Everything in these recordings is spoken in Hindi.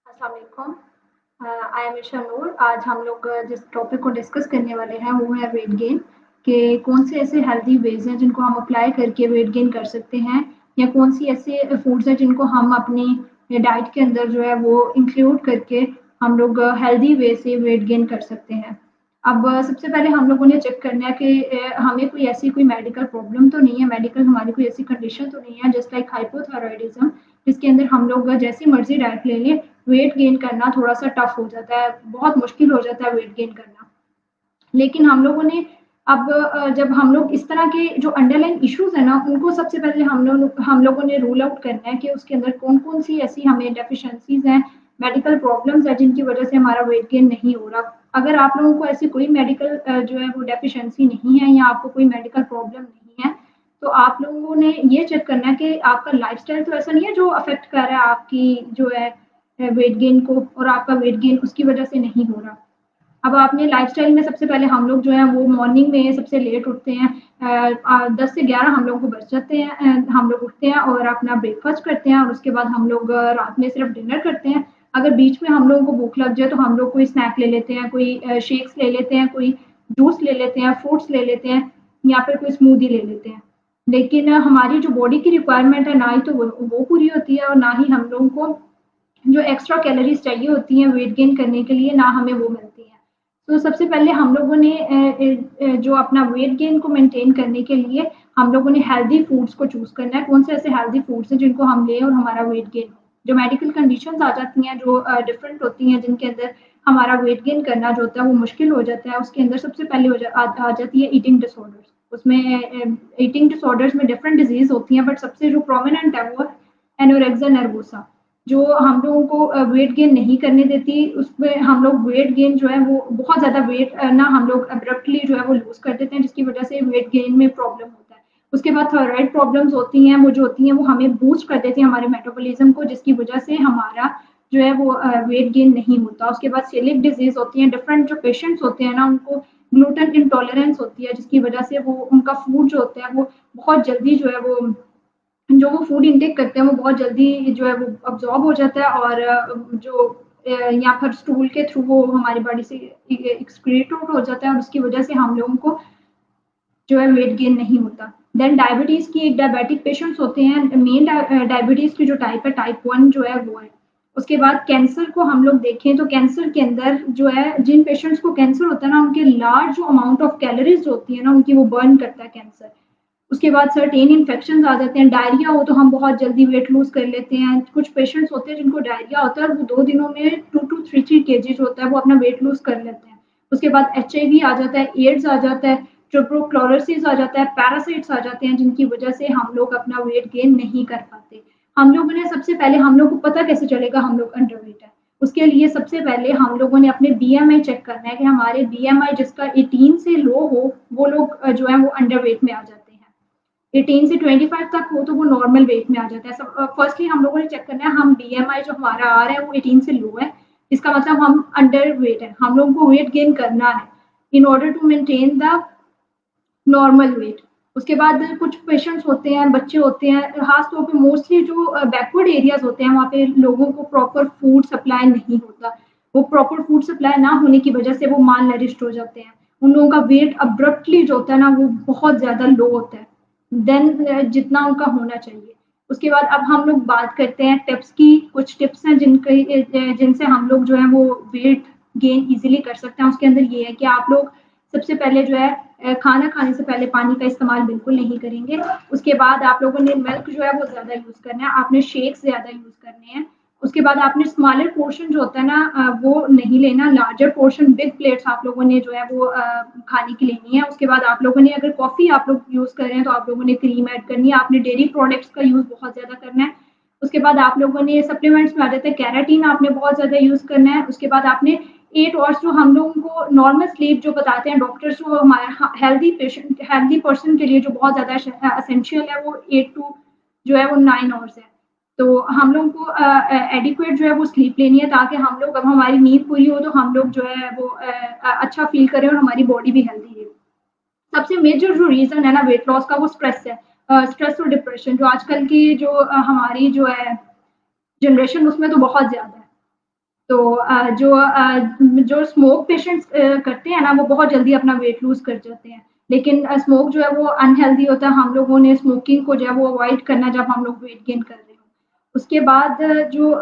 अस्सलाम वालेकुम। आई एम इशा नूर। आज हम लोग जिस टॉपिक को डिस्कस करने वाले हैं वो है वेट गेन के कौन से ऐसे हेल्दी वेज हैं जिनको हम अप्लाई करके वेट गेन कर सकते हैं या कौन सी ऐसे फूड्स हैं जिनको हम अपनी डाइट के अंदर जो है वो इंक्लूड करके हम लोग हेल्दी वे से वेट गेन कर सकते हैं। अब सबसे पहले हम लोगों ने चेक करना है कि हमें कोई ऐसी कोई मेडिकल प्रॉब्लम तो नहीं है, मेडिकल हमारी कोई ऐसी कंडीशन तो नहीं है जस्ट लाइक हाइपोथायरॉयडिज्म जिसके अंदर हम लोग जैसी मर्जी डाइट ले लें वेट गेन करना थोड़ा-सा टफ हो जाता है, बहुत मुश्किल हो जाता है वेट गेन करना। लेकिन हम लोगों ने अब जब हम लोग इस तरह के जो अंडरलाइन इश्यूज़ हैं ना, उनको सबसे पहले हम लोगों ने रूल आउट करना है कि उसके अंदर कौन-कौन सी ऐसी हमें डेफिशिएंसीज़ हैं, मेडिकल प्रॉब्लम्स हैं जिनकी वज़ह से हमारा वेट गेन नहीं हो रहा। अगर आप लोगों को ऐसी कोई मेडिकल जो है वो डेफिशिएंसी नहीं है या आपको कोई मेडिकल प्रॉब्लम नहीं है, तो आप लोगों ने ये चेक करना है कि आपका लाइफ़स्टाइल तो ऐसा नहीं है जो अफ़ेक्ट कर रहा है आपकी जो है वेट गेन को और आपका वेट गेन उसकी वज़ह से नहीं हो रहा। अब आपने लाइफ़स्टाइल में सबसे पहले हम लोग जो है वो मॉर्निंग में सबसे लेट उठते हैं 10 से 11 हम लोगों को बज जाते हैं हम लोग उठते हैं और अपना ब्रेकफ़ास्ट करते हैं और उसके बाद हम लोग रात में सिर्फ़ डिनर करते हैं। अगर बीच में हम लोगों को भूख लग जाए तो हम लोग कोई स्नैक ले लेते हैं, कोई शेक्स ले लेते हैं, कोई जूस ले लेते हैं, फ्रूट्स ले लेते हैं या फिर कोई स्मूदी ले लेते हैं। लेकिन हमारी जो बॉडी की रिक्वायरमेंट है ना ही तो वो पूरी होती है और ना ही हम लोगों को जो एक्स्ट्रा कैलोरीज़ चाहिए होती हैं वेट गेन करने के लिए ना हमें वो मिलती हैं। तो सबसे पहले हम लोगों ने जो अपना वेट गेन को मेंटेन करने के लिए हम लोगों ने हेल्दी फूड्स को चूज़ करना है। कौन से ऐसे हेल्दी फूड्स हैं जिनको हम लें और हमारा वेट गेन हो। जो मेडिकल कंडीशंस आ जाती हैं जो डिफरेंट होती हैं जिनके अंदर हमारा वेट गेन करना जो होता है वो मुश्किल हो जाता है। उसके अंदर सबसे पहले आ जाती है ईटिंग डिसऑर्डर्स। उसमें ईटिंग डिसऑर्डर्स में डिफरेंट डिज़ीज़ होती हैं बट सबसे जो प्रोमिनेंट है वो एनोरेक्सिया नर्वोसा। जो हम लोगों को वेट गेन नहीं करने देती, उसमें हम लोग वेट गेन जो है वो बहुत ज़्यादा वेट ना हम लोग अब्रप्टली जो है वो लूज़ कर देते हैं जिसकी वज़ह से वेट गेन में प्रॉब्लम होता है। उसके बाद थायरॉइड प्रॉब्लम्स होती हैं, वो जो होती हैं वो हमें बूस्ट कर देती हैं हमारे मेटाबॉलिज़्म को जिसकी वज़ह से हमारा जो है वो वेट गेन नहीं होता। उसके बाद सेलिक डिज़ीज़ होती है, डिफरेंट जो पेशेंट्स होते हैं ना उनको ग्लूटेन इंटॉलरेंस होती है जिसकी वज़ह से वो उनका फूड जो होता है वो बहुत जल्दी जो है वो जो वो फूड इनटेक करते हैं वो बहुत जल्दी जो है वो अब्ज़ॉर्ब हो जाता है और जो या फिर स्टूल के थ्रू वो हमारी बॉडी से एक्सक्रीट आउट हो जाता है और उसकी वज़ह से हम लोगों को जो है वेट गेन नहीं होता। देन डायबिटीज़ की एक डायबिटिक पेशेंट्स होते हैं, मेन डायबिटीज़ की जो टाइप है टाइप 1 जो है वो है। उसके बाद कैंसर को हम लोग देखें तो कैंसर के अंदर जो है जिन पेशेंट्स को कैंसर होता है ना उनके लार्ज जो अमाउंट ऑफ कैलोरीज़ जो होती है ना उनकी वो बर्न करता है कैंसर। उसके बाद सर्टेन इन्फेक्शंस आ जाते हैं, डायरिया हो तो हम बहुत जल्दी वेट लूज़ कर लेते हैं। कुछ पेशेंट्स होते हैं जिनको डायरिया होता है और वो 2 दिनों में 2 टू 3 केजी जो होता है वो अपना वेट लूज़ कर लेते हैं। उसके बाद एचआईवी आ जाता है, एड्स आ जाता है, ट्यूबरक्लोसिस आ जाता है, पैरासाइट्स आ जाते हैं जिनकी वज़ह से हम लोग अपना वेट गेन नहीं कर पाते। हम लोगों ने सबसे पहले हम लोग को पता कैसे चलेगा हम लोग अंडरवेट है? उसके लिए सबसे पहले हम लोगों ने अपने बीएमआई चेक करना है कि हमारे बीएमआई जिसका 18 से लो हो, वो लोग जो है वो अंडरवेट में आ जाते हैं। 18 से 25 तक हो तो वो नॉर्मल वेट में आ जाता है। फर्स्टली हम लोगों ने चेक करना है हम बीएमआई जो हमारा आ रहा है वो 18 से लो है, इसका मतलब हम अंडर वेट है, हम लोगों को वेट गेन करना है in order to maintain the normal weight. उसके बाद कुछ पेशेंट्स होते हैं, बच्चे होते हैं, खास तौर पे मोस्टली जो बैकवर्ड एरियाज होते हैं वहाँ पे लोगों को प्रॉपर फूड सप्लाई नहीं होता। वो प्रॉपर फूड सप्लाई ना होने की वजह से वो माल नरिश्ड हो जाते हैं। उन लोगों का वेट अब्रप्टली जो होता है ना वो बहुत ज़्यादा लो होता है देन जितना उनका होना चाहिए। उसके बाद अब हम लोग बात करते हैं टिप्स की। कुछ टिप्स हैं जिनसे हम लोग जो है वो वेट गेन इजीली कर सकते हैं। उसके अंदर ये है कि आप लोग सबसे पहले जो है खाना खाने से पहले पानी का इस्तेमाल बिल्कुल नहीं करेंगे। उसके बाद आप लोगों ने मिल्क जो है वो ज़्यादा यूज़ करना है, आपने शेक्स ज़्यादा यूज़ करने हैं। उसके बाद आपने स्मॉलर पोर्शन जो होता है ना वो नहीं लेना, लार्जर पोर्शन बिग प्लेट्स आप लोगों ने जो है वो खाने की लेनी है। उसके बाद आप लोगों ने अगर कॉफ़ी आप लोग यूज़ कर रहे हैं तो आप लोगों ने क्रीम ऐड करनी है, आपने डेयरी प्रोडक्ट्स का यूज़ बहुत ज़्यादा करना है। उसके बाद आप लोगों ने सप्लीमेंट्स में आ जाता है कैराटीन आपने बहुत ज़्यादा यूज़ करना है। उसके बाद आपने 8 आवर्स जो हम लोगों को नॉर्मल स्लीप जो बताते हैं डॉक्टर्स जो हमारे हेल्दी पर्सन के लिए जो बहुत ज़्यादा एसेंशियल है वो 8 टू जो है वो 9 आवर्स है। तो हम लोगों को एडिक्वेट जो है वो स्लीप लेनी है ताकि हम लोग अब हमारी नींद पूरी हो तो हम लोग जो है वो अच्छा फील करें और हमारी बॉडी भी हेल्दी रहे। सबसे मेजर जो रीज़न है ना वेट लॉस का वो स्ट्रेस है। स्ट्रेस और डिप्रेशन जो आजकल की जो हमारी जो है जनरेशन उसमें तो बहुत ज़्यादा है। तो जो स्मोक पेशेंट्स करते हैं ना वो बहुत जल्दी अपना वेट लूज़ कर जाते हैं। लेकिन स्मोक जो है वो अनहेल्दी होता है, हम लोगों ने स्मोकिंग को जो है वो अवॉइड करना जब हम लोग वेट गेन कर रहे हो। उसके बाद जो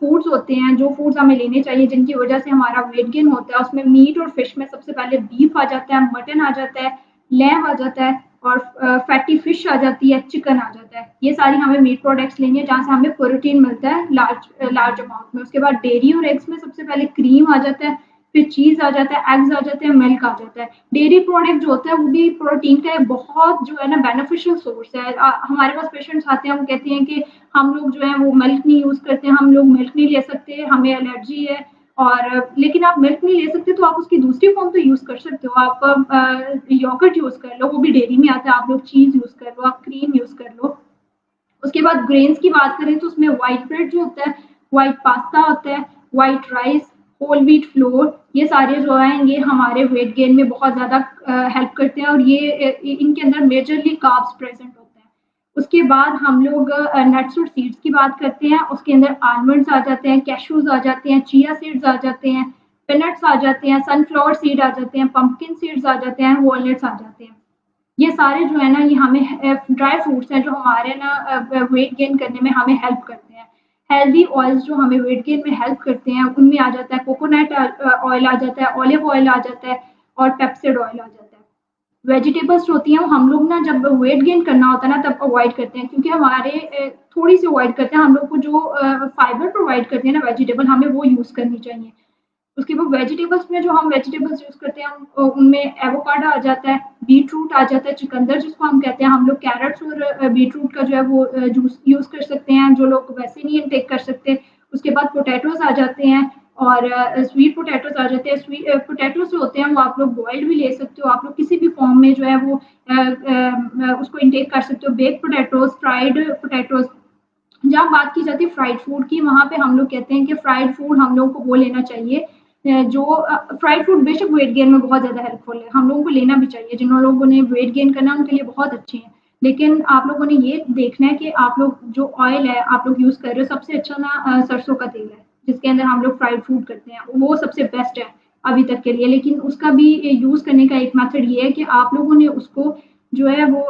फूड्स होते हैं, जो फूड्स हमें लेने चाहिए जिनकी वज़ह से हमारा वेट गेन होता है उसमें मीट और फिश में सबसे पहले बीफ आ जाता है, मटन आ जाता है, लैम आ जाता है और फैटी फिश आ जाती है, चिकन आ जाता है। ये सारी हमें मीट प्रोडक्ट्स लेनी है जहाँ से हमें प्रोटीन मिलता है लार्ज अमाउंट में। उसके बाद डेयरी और एग्स में सबसे पहले क्रीम आ जाता है, फिर चीज़ आ जाता है, एग्स आ जाते हैं, मिल्क आ जाता है। डेयरी प्रोडक्ट जो होता है वो भी प्रोटीन का एक बहुत जो है ना बेनिफिशियल सोर्स है। हमारे पास पेशेंट्स आते हैं वो कहते हैं कि हम लोग जो है वो मिल्क नहीं यूज़ करते, हम लोग मिल्क नहीं ले सकते, हमें एलर्जी है। और लेकिन आप मिल्क नहीं ले सकते तो आप उसकी दूसरी फॉर्म तो यूज़ कर सकते हो। आप योगर्ट यूज़ कर लो, वो भी डेयरी में आता है, आप लोग चीज़ यूज़ कर लो, आप क्रीम यूज़ कर लो। उसके बाद ग्रेन्स की बात करें तो उसमें व्हाइट ब्रेड जो होता है, व्हाइट पास्ता होता है, white rice, whole wheat flour, ये सारे जो हैं ये हमारे वेट गेन में बहुत ज़्यादा हेल्प करते हैं और ये इनके अंदर मेजरली कार्ब्स प्रेजेंट होते हैं। उसके बाद हम लोग नट्स और सीड्स की बात करते हैं, उसके अंदर आलमंड्स आ जाते हैं, कैश्यूज आ जाते हैं, चिया सीड्स आ जाते हैं, पीनट्स आ जाते हैं, सनफ्लावर सीड आ जाते हैं, पंपकिन सीड्स आ जाते हैं, वॉलनट्स आ जाते हैं। ये सारे जो है ना ये हमें ड्राई फ्रूट्स हैं जो हमारे ना वेट गेन करने में हमें हेल्प करते हैं। हेल्दी ऑयल्स जो हमें वेट गेन में हेल्प करते हैं उनमें आ जाता है कोकोनट ऑयल आ जाता है, ऑलिव ऑयल आ जाता है और पेप्सिड ऑयल आ जाता है। वेजिटेबल्स जो होती हैं वो हम लोग ना जब वेट गेन करना होता है ना तब अवॉइड करते हैं क्योंकि हमारे थोड़ी सी अवॉइड करते हैं। हम लोग को जो फाइबर प्रोवाइड करते हैं ना वेजिटेबल हमें वो यूज़ करनी चाहिए। उसके बाद वेजिटेबल्स में जो हम वेजिटेबल्स यूज़ करते हैं उनमें एवोकाडो आ जाता है, बीटरूट आ जाता है, चुकंदर जिसको हम कहते हैं। हम लोग कैरेट्स और बीटरूट का जो है वो जूस यूज़ कर सकते हैं जो लोग वैसे नहीं इनटेक कर सकते। उसके बाद पोटैटोज़ आ जाते हैं और स्वीट पोटैटोज़ आ जाते हैं। पोटैटोज़ जो होते हैं वो आप लोग बॉइल्ड भी ले सकते हो, आप लोग किसी भी फॉर्म में जो है वो उसको इनटेक कर सकते हो। Baked potatoes, fried potatoes. जहाँ बात की जाती है फ्राइड फूड की वहाँ पे हम लोग कहते हैं कि फ्राइड फूड हम लोगों को वो लेना चाहिए जो फ्राइड फूड बेशक वेट गेन में बहुत ज़्यादा हेल्पफुल है, हम लोगों को लेना भी चाहिए। जिन लोगों ने वेट गेन करना है उनके लिए बहुत अच्छे हैं। लेकिन आप लोगों ने ये देखना है कि आप लोग जो ऑयल है आप लोग यूज़ कर रहे हो सबसे अच्छा ना सरसों का तेल है जिसके अंदर हम लोग फ्राइड फूड करते हैं, वो सबसे बेस्ट है अभी तक के लिए। लेकिन उसका भी यूज़ करने का एक मेथड ये है कि आप लोगों ने उसको जो है वो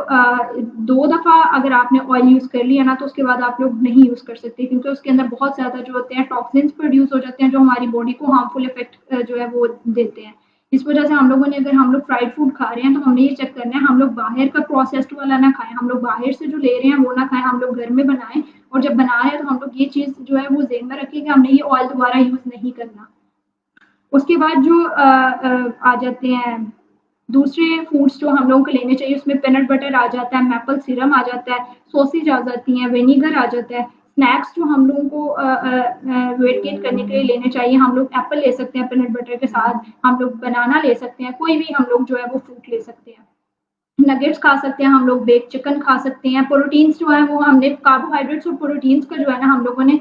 2 दफ़ा अगर आपने ऑयल यूज़ कर लिया ना तो उसके बाद आप लोग नहीं यूज़ कर सकते क्योंकि उसके अंदर बहुत ज़्यादा जो होते हैं टॉक्सिन्स प्रोड्यूस हो जाते हैं जो हमारी बॉडी को हार्मफुल इफ़ेक्ट जो है वो देते हैं। इस वज़ह से हम लोगों ने अगर हम लोग फ्राइड फूड खा रहे हैं तो हमें ये चेक करना है हम लोग बाहर का प्रोसेस्ड वाला ना खाएँ, हम लोग बाहर से जो ले रहे हैं वो ना खाएँ, हम लोग घर में बनाएँ और जब बना रहे हैं तो हम लोग ये चीज़ जो है वो ज़हन में रखें कि हमने ये ऑयल दोबारा यूज़ नहीं करना। उसके बाद जो आ जाते हैं दूसरे फूड्स जो हम लोगों को लेने चाहिए उसमें पीनट बटर आ जाता है, मैपल सिरम आ जाता है, सॉसेज आ जाती हैं, विनेगर आ जाता है, स्नैक्स जो हम लोगों को वेट गेन करने के लिए लेने चाहिए, हम लोग एप्पल ले सकते हैं पीनट बटर के साथ, हम लोग बनाना ले सकते हैं, कोई भी हम लोग जो है वो फ्रूट ले सकते हैं। नगेट्स खा सकते हैं हम लोग, बेक चिकन खा सकते हैं। प्रोटीन्स जो है वो हमने कार्बोहाइड्रेट्स और प्रोटीन्स का जो है ना हम लोगों ने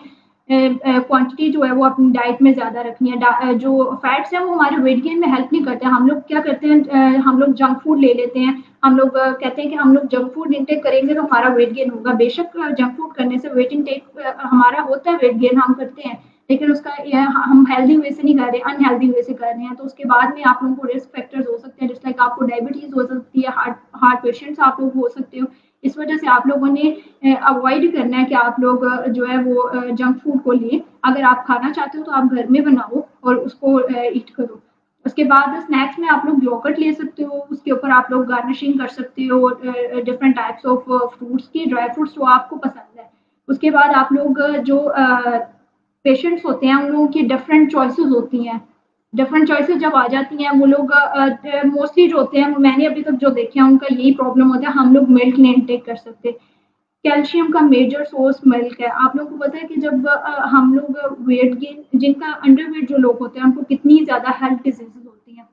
क्वांटिटी जो है वो अपनी डाइट में ज़्यादा रखनी है। जो फैट्स हैं वो हमारे वेट गेन में हेल्प नहीं करते हैं। हम लोग क्या करते हैं, हम लोग जंक फूड ले लेते हैं। हम लोग कहते हैं कि हम लोग जंक फूड इंटेक करेंगे तो हमारा वेट गेन होगा। बेशक जंक फूड करने से वेट इंटेक हमारा होता है, वेट गेन हम करते हैं, लेकिन उसका हम हेल्दी वे से नहीं कर रहे, अनहेल्दी वे से कर रहे हैं। तो उसके बाद में आप लोगों को रिस्क फैक्टर्स हो सकते हैं, जिस लाइक आपको डायबिटीज हो सकती है, हार्ट हार्ट पेशेंट्स आप लोग हो सकते हो। इस वजह से आप लोगों ने अवॉइड करना है कि आप लोग जो है वो जंक फूड को लें। अगर आप खाना चाहते हो तो आप घर में बनाओ और उसको ईट करो। उसके बाद स्नैक्स में आप लोग योगर्ट ले सकते हो, उसके ऊपर आप लोग गार्निशिंग कर सकते हो डिफरेंट टाइप्स ऑफ फ्रूट्स की, ड्राई फ्रूट्स जो आपको पसंद है। उसके बाद आप लोग जो पेशेंट्स होते हैं उन लोगों की डिफरेंट चॉइसेस होती हैं। डिफरेंट चॉइसेस जब आ जाती हैं वो लोग मोस्टली जो होते हैं, मैंने अभी तक जो देखे हैं उनका यही प्रॉब्लम होता है, हम लोग मिल्क नहीं इनटेक कर सकते। कैल्शियम का मेजर सोर्स मिल्क है। आप लोगों को पता है कि जब हम लोग वेट गेन, जिनका अंडरवेट जो लोग होते हैं उनको कितनी ज़्यादा हेल्थ डिजीजेस होती हैं।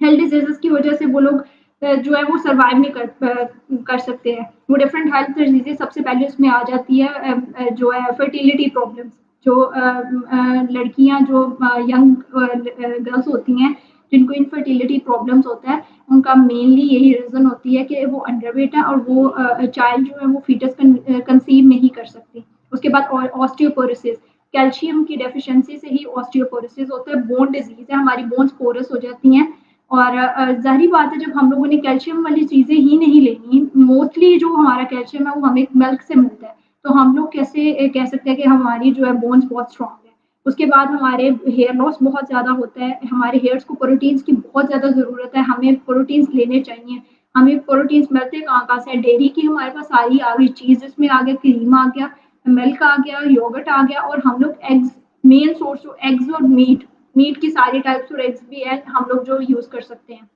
हेल्थ डिजीजेस की वजह से वो लोग जो है वो सर्वाइव नहीं कर सकते हैं। वो डिफरेंट हेल्थ डिजीजेस सबसे पहले उसमें आ जाती है, जो है फर्टिलिटी प्रॉब्लम्स। जो लड़कियां जो यंग गर्ल्स होती हैं जिनको इनफर्टिलिटी प्रॉब्लम्स होता है, उनका मेनली यही रीज़न होती है कि वो अंडरवेट है और वो चाइल्ड जो है वो फीटस कंसीव नहीं कर सकती। उसके बाद ऑस्टियोपोरोसिस, कैल्शियम की डेफिशिएंसी से ही ऑस्टियोपोरोसिस होता है। बोन डिजीज है, हमारी बोन्स पोरस हो जाती हैं। और ज़ाहिर बात है जब हम लोगों ने कैल्शियम वाली चीज़ें ही नहीं लेनी, मोस्टली जो हमारा कैल्शियम है वो हमें मिल्क से मिलता है, तो हम लोग कैसे कह सकते हैं कि हमारी जो है बोन्स बहुत स्ट्रॉन्ग है। उसके बाद हमारे हेयर लॉस बहुत ज़्यादा होता है, हमारे हेयर्स को प्रोटीन्स की बहुत ज़्यादा ज़रूरत है, हमें प्रोटीन्स लेने चाहिए। हमें प्रोटीन्स मिलते कहाँ-कहाँ से हैं, डेयरी की हमारे पास सारी आ गई, चीज़ इसमें आ गया, क्रीम आ गया, मिल्क आ गया, योगर्ट आ गया, और हम लोग एग्स, मेन सोर्स जो एग्स और मीट, मीट की सारी टाइप्स और एग्स भी है हम लोग जो यूज़ कर सकते हैं।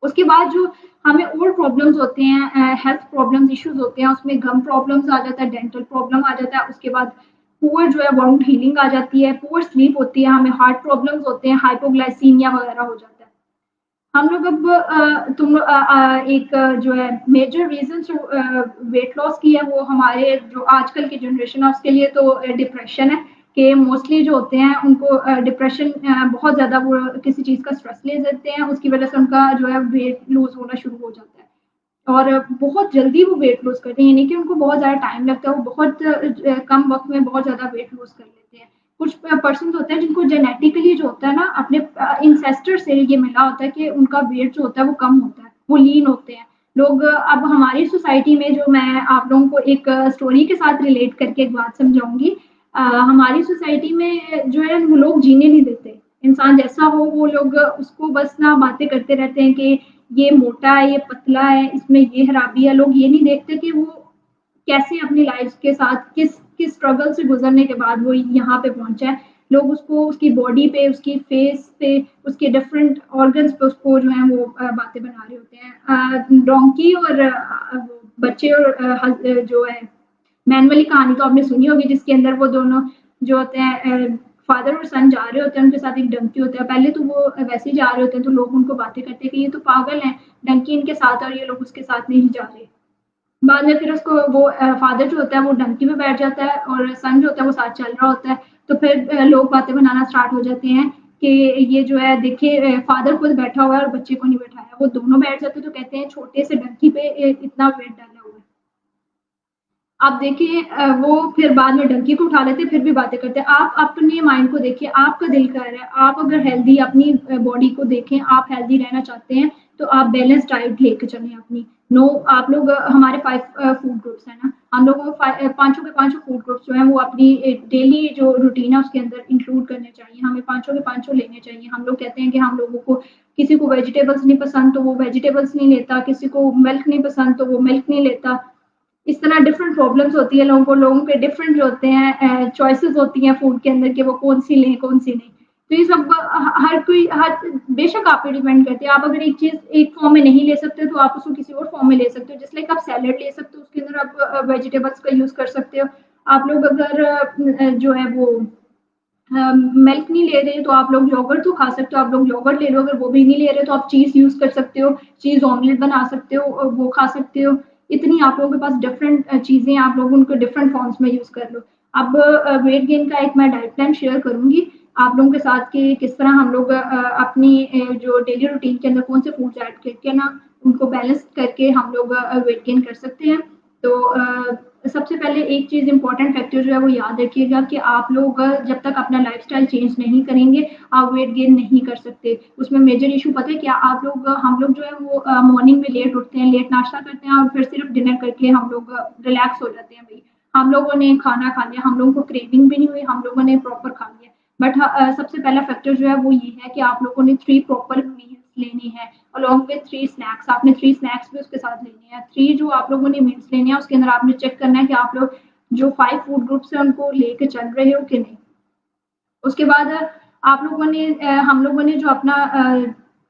उसके बाद जो हमें और प्रॉब्लम्स होते हैं, हेल्थ प्रॉब्लम्स इश्यूज होते हैं, उसमें गम प्रॉब्लम्स आ जाता है, डेंटल प्रॉब्लम आ जाता है। उसके बाद पुअर जो है वाउंड हीलिंग आ जाती है, पुअर स्लीप होती है, हमें हार्ट प्रॉब्लम्स होते हैं, हाइपोग्लाइसीमिया वगैरह हो जाता है। हम लोग अब एक जो है मेजर रीजन जो वेट लॉस की है वो हमारे जो आजकल की जनरेशन है उसके लिए तो डिप्रेशन है। कि मोस्टली जो होते हैं उनको डिप्रेशन, बहुत ज़्यादा वो किसी चीज़ का स्ट्रेस ले लेते हैं, उसकी वजह से उनका जो है वेट लूज होना शुरू हो जाता है। और बहुत जल्दी वो वेट लूज़ करते हैं, यानी कि उनको बहुत ज़्यादा टाइम लगता है, वो बहुत कम वक़्त में बहुत ज़्यादा वेट लूज़ कर लेते हैं। कुछ पर्सन्स होते हैं जिनको जेनेटिकली जो होता है ना अपने इंसेस्टर से ये मिला होता है कि उनका वेट जो होता है वो कम होता है, वो लीन होते हैं। लोग अब हमारी सोसाइटी में, जो मैं आप लोगों को एक स्टोरी के साथ रिलेट करके एक बात समझाऊँगी। हमारी सोसाइटी में जो है वो लोग जीने नहीं देते। इंसान जैसा हो वो लोग उसको बस ना बातें करते रहते हैं कि ये मोटा है, ये पतला है, इसमें ये खराबी है। लोग ये नहीं देखते कि वो कैसे अपनी लाइफ के साथ किस किस स्ट्रगल से गुजरने के बाद वो यहाँ पे पहुंचा है। लोग उसको उसकी बॉडी पे, उसकी फेस पे, उसके डिफरेंट ऑर्गन्स पे उसको जो है वो बातें बना रहे होते हैं। डोंकी और बच्चे और जो है मैन वाली कहानी तो आपने सुनी होगी, जिसके अंदर वो दोनों जो होते हैं फादर और सन जा रहे होते हैं, उनके साथ एक डंकी होता है। पहले तो वो वैसे ही जा रहे होते हैं तो लोग उनको बातें करते हैं कि ये तो पागल हैं, डंकी इनके साथ और ये लोग उसके साथ नहीं जा रहे। बाद में फिर उसको वो फादर जो होता है वो डंकी में बैठ जाता है और सन जो होता है वो साथ चल रहा होता है। तो फिर लोग बातें बनाना स्टार्ट हो जाते हैं कि ये जो है देखिए, फादर खुद बैठा हुआ है और बच्चे को नहीं बैठाया। वो दोनों बैठ जाते हैं तो कहते हैं छोटे से डंकी पे इतना वेट डाला हुआ है। आप देखिए, वो फिर बाद में डंकी को उठा लेते हैं, फिर भी बातें करते हैं। आप अपने माइंड को देखिए, आपका दिल कह रहा है, आप अगर हेल्दी अपनी बॉडी को देखें, आप हेल्दी रहना चाहते हैं, तो आप बैलेंस डाइट लेके चलें अपनी। नो, आप लोग हमारे 5 फूड ग्रुप्स हैं ना, हम लोगों को पाँचों के पाँचों फूड ग्रुप्स जो हैं वो अपनी डेली जो रूटीन है उसके अंदर इंक्लूड करने चाहिए। हमें पाँचों के पाँचों लेने चाहिए। हम लोग कहते हैं कि हम लोगों को, किसी को वेजिटेबल्स नहीं पसंद तो वो वेजिटेबल्स नहीं लेता, किसी को मिल्क नहीं पसंद तो वो मिल्क नहीं लेता। इस तरह डिफरेंट प्रॉब्लम्स होती है लोगों को, लोगों के डिफरेंट जो होते हैं चॉइसेस होती हैं फूड के अंदर कि वो कौन सी लें कौन सी नहीं। तो ये सब हर कोई, हर बेशक आप पे डिपेंड करती है। आप अगर एक चीज एक फॉर्म में नहीं ले सकते तो आप उसको किसी और फॉर्म में ले सकते हो। जिस लाइक आप सैलेड ले सकते हो, उसके अंदर आप वेजिटेबल्स का यूज कर सकते हो। आप लोग अगर जो है वो मिल्क नहीं ले रहे तो आप लोग योगर्ट तो खा सकते हो, आप लोग योगर्ट ले लो, अगर वो भी नहीं ले रहे तो आप चीज़ यूज़ कर सकते हो, चीज़ ऑमलेट बना सकते हो वो खा सकते हो। इतनी आप लोगों के पास डिफरेंट चीज़ें हैं, आप लोग उनको डिफरेंट फॉर्म्स में यूज़ कर लो। अब वेट गेन का एक मैं डाइट प्लान शेयर करूँगी आप लोगों के साथ कि किस तरह हम लोग अपनी जो डेली रूटीन के अंदर कौन से फूड्स ऐड करके ना उनको बैलेंस करके हम लोग वेट गेन कर सकते हैं। तो सबसे पहले एक चीज़ इम्पोर्टेंट फैक्टर जो है वो याद रखिएगा कि आप लोग जब तक अपना लाइफ़स्टाइल चेंज नहीं करेंगे, आप वेट गेन नहीं कर सकते। उसमें मेजर इश्यू पता है क्या? आप लोग हम लोग जो है वो मॉर्निंग में लेट उठते हैं, लेट नाश्ता करते हैं और फिर सिर्फ़ डिनर करके हम लोग रिलैक्स हो जाते हैं भई। हम लोगों ने खाना खा लिया, हम लोगों को क्रेविंग भी नहीं हुई, हम लोगों ने प्रॉपर खा लिया। बट सबसे पहला फैक्टर जो है वो ये है कि आप लोगों ने 3 प्रॉपर मील्स लेनी है अलोंग विद 3 स्नैक्स आपने 3 स्नैक्स भी उसके साथ लेने हैं। 3 जो आप लोगों ने मील्स लेने हैं उसके अंदर आपने चेक करना है कि आप लोग जो 5 फूड ग्रुप्स हैं उनको लेके चल रहे हो कि नहीं। उसके बाद आप लोगों ने हम लोगों ने जो अपना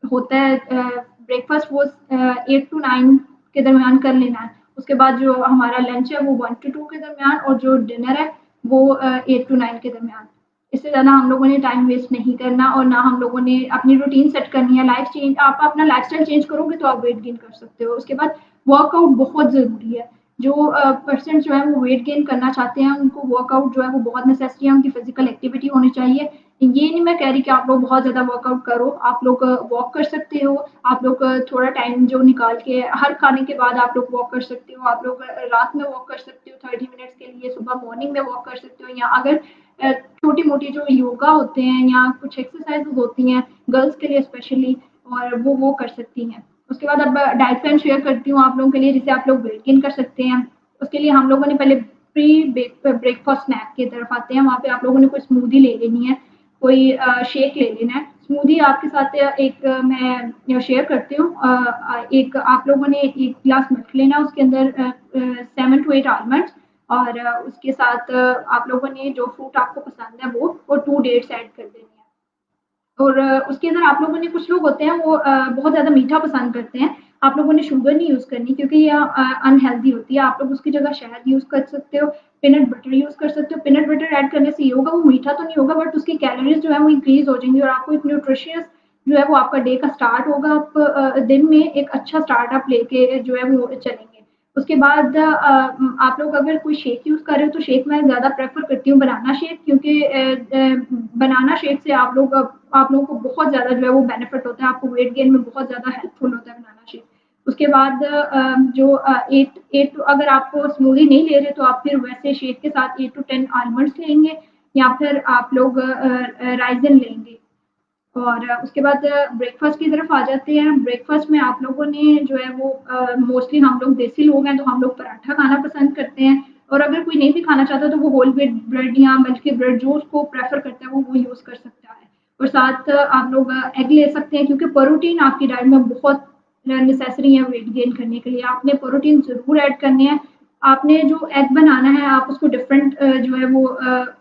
होता है ब्रेकफ़ास्ट वो 8 टू 9 के दरमियान कर लेना है। उसके बाद जो हमारा लंच है वो 1 टू 2 के दरमियान और जो डिनर है वो 8 टू 9 के दरमियान। इससे ज़्यादा हम लोगों ने टाइम वेस्ट नहीं करना और ना हम लोगों ने अपनी रूटीन सेट करनी है, लाइफ़ चेंज आप अपना लाइफ़स्टाइल चेंज करोगे तो आप वेट गेन कर सकते हो। उसके बाद वर्कआउट बहुत ज़रूरी है। जो पर्सन जो है वो वेट गेन करना चाहते हैं उनको वर्कआउट जो है वो बहुत नेसेसरी है, उनकी फिज़िकल एक्टिविटी होनी चाहिए। ये नहीं मैं कह रही कि आप लोग बहुत ज़्यादा वर्कआउट करो, आप लोग वॉक कर सकते हो, आप लोग थोड़ा टाइम जो निकाल के हर खाने के बाद आप लोग वॉक कर सकते हो, आप लोग रात में वॉक कर सकते हो 30 मिनट्स के लिए, सुबह मॉर्निंग में वॉक कर सकते हो या अगर छोटी-मोटी जो योगा होते हैं या कुछ एक्सरसाइज़ेज़ होती हैं, गर्ल्स के लिए स्पेशली और वो कर सकती हैं। उसके बाद अब डाइट प्लान शेयर करती हूँ आप लोगों के लिए जिससे आप लोग वेट गेन कर सकते हैं। उसके लिए हम लोगों ने पहले प्री ब्रेकफास्ट स्नैक की तरफ आते हैं, वहाँ पे आप लोगों ने कोई स्मूदी ले लेनी है, कोई शेक ले लेना है। स्मूदी आपके साथ एक मैं शेयर करती हूँ एक आप लोगों ने 1 ग्लास मिल्क लेना है, उसके अंदर 7 टू 8 आलमंड्स और उसके साथ आप लोगों ने जो फ्रूट आपको पसंद है वो और 2 डेट्स ऐड कर देनी है। और उसके अंदर आप लोगों ने कुछ लोग होते हैं वो बहुत ज़्यादा मीठा पसंद करते हैं। आप लोगों ने शुगर नहीं यूज़ करनी क्योंकि ये अनहेल्दी होती है। आप लोग उसकी जगह शहद यूज़ कर सकते हो, पीनट बटर यूज़ कर सकते हो। पीनट बटर ऐड करने से ये होगा वो मीठा तो नहीं होगा बट उसकी कैलोरीज़ जो है वो इंक्रीज़ हो जाएँगी और आपको एक न्यूट्रिशियस जो है वो आपका डे का स्टार्ट होगा। आप दिन में एक अच्छा स्टार्ट आप लेके जो है वो चलेंगे। उसके बाद आप लोग अगर कोई शेक यूज़ कर रहे हो तो शेक मैं ज़्यादा प्रेफ़र करती हूँ बनाना शेक क्योंकि बनाना शेक से आप लोगों को बहुत ज़्यादा जो है वो बेनिफिट होता है, आपको वेट गेन में बहुत ज़्यादा हेल्पफुल होता है बनाना शेक। उसके बाद जो 8 8 अगर आप स्मूदी नहीं ले रहे तो आप फिर वैसे शेक के साथ 8 टू 10 आलमंड्स लेंगे या फिर आप लोग राइज़िन लेंगे। और उसके बाद ब्रेकफ़ास्ट की तरफ आ जाते हैं। ब्रेकफ़ास्ट में आप लोगों ने जो है वो मोस्टली हम लोग देसी लोग हैं तो हम लोग पराठा खाना पसंद करते हैं और अगर कोई नहीं भी खाना चाहता तो वो होल व्हीट ब्रेड या मिल्की ब्रेड जो उसको प्रेफ़र करता है वो यूज़ कर सकता है। और साथ आप लोग एग ले सकते हैं क्योंकि प्रोटीन आपकी डाइट में बहुत नेसेसरी है वेट गेन करने के लिए। आपने प्रोटीन ज़रूर ऐड करने हैं। आपने जो एग बनाना है आप उसको डिफरेंट जो है वो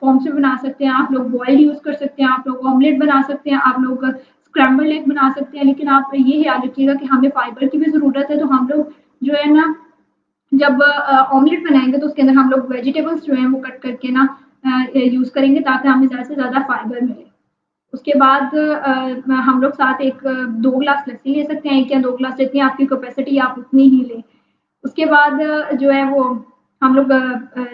फॉर्म से बना सकते हैं। आप लोग बॉइल्ड यूज़ कर सकते हैं, आप लोग ऑमलेट बना सकते हैं, आप लोग स्क्रैम्बल्ड एग बना सकते हैं। लेकिन आप ये याद रखिएगा कि हमें फाइबर की भी ज़रूरत है तो हम लोग जो है ना जब ऑमलेट बनाएँगे तो उसके अंदर हम लोग वेजिटेबल्स जो हैं वो कट करके ना यूज़ करेंगे ताकि हमें ज़्यादा से ज़्यादा फाइबर मिले। उसके बाद हम लोग साथ एक 2 ग्लास लस्सी ले सकते हैं, 1 या 2 ग्लास जितनी आपकी कैपेसिटी आप उतनी ही लें। उसके बाद जो है वो हम लोग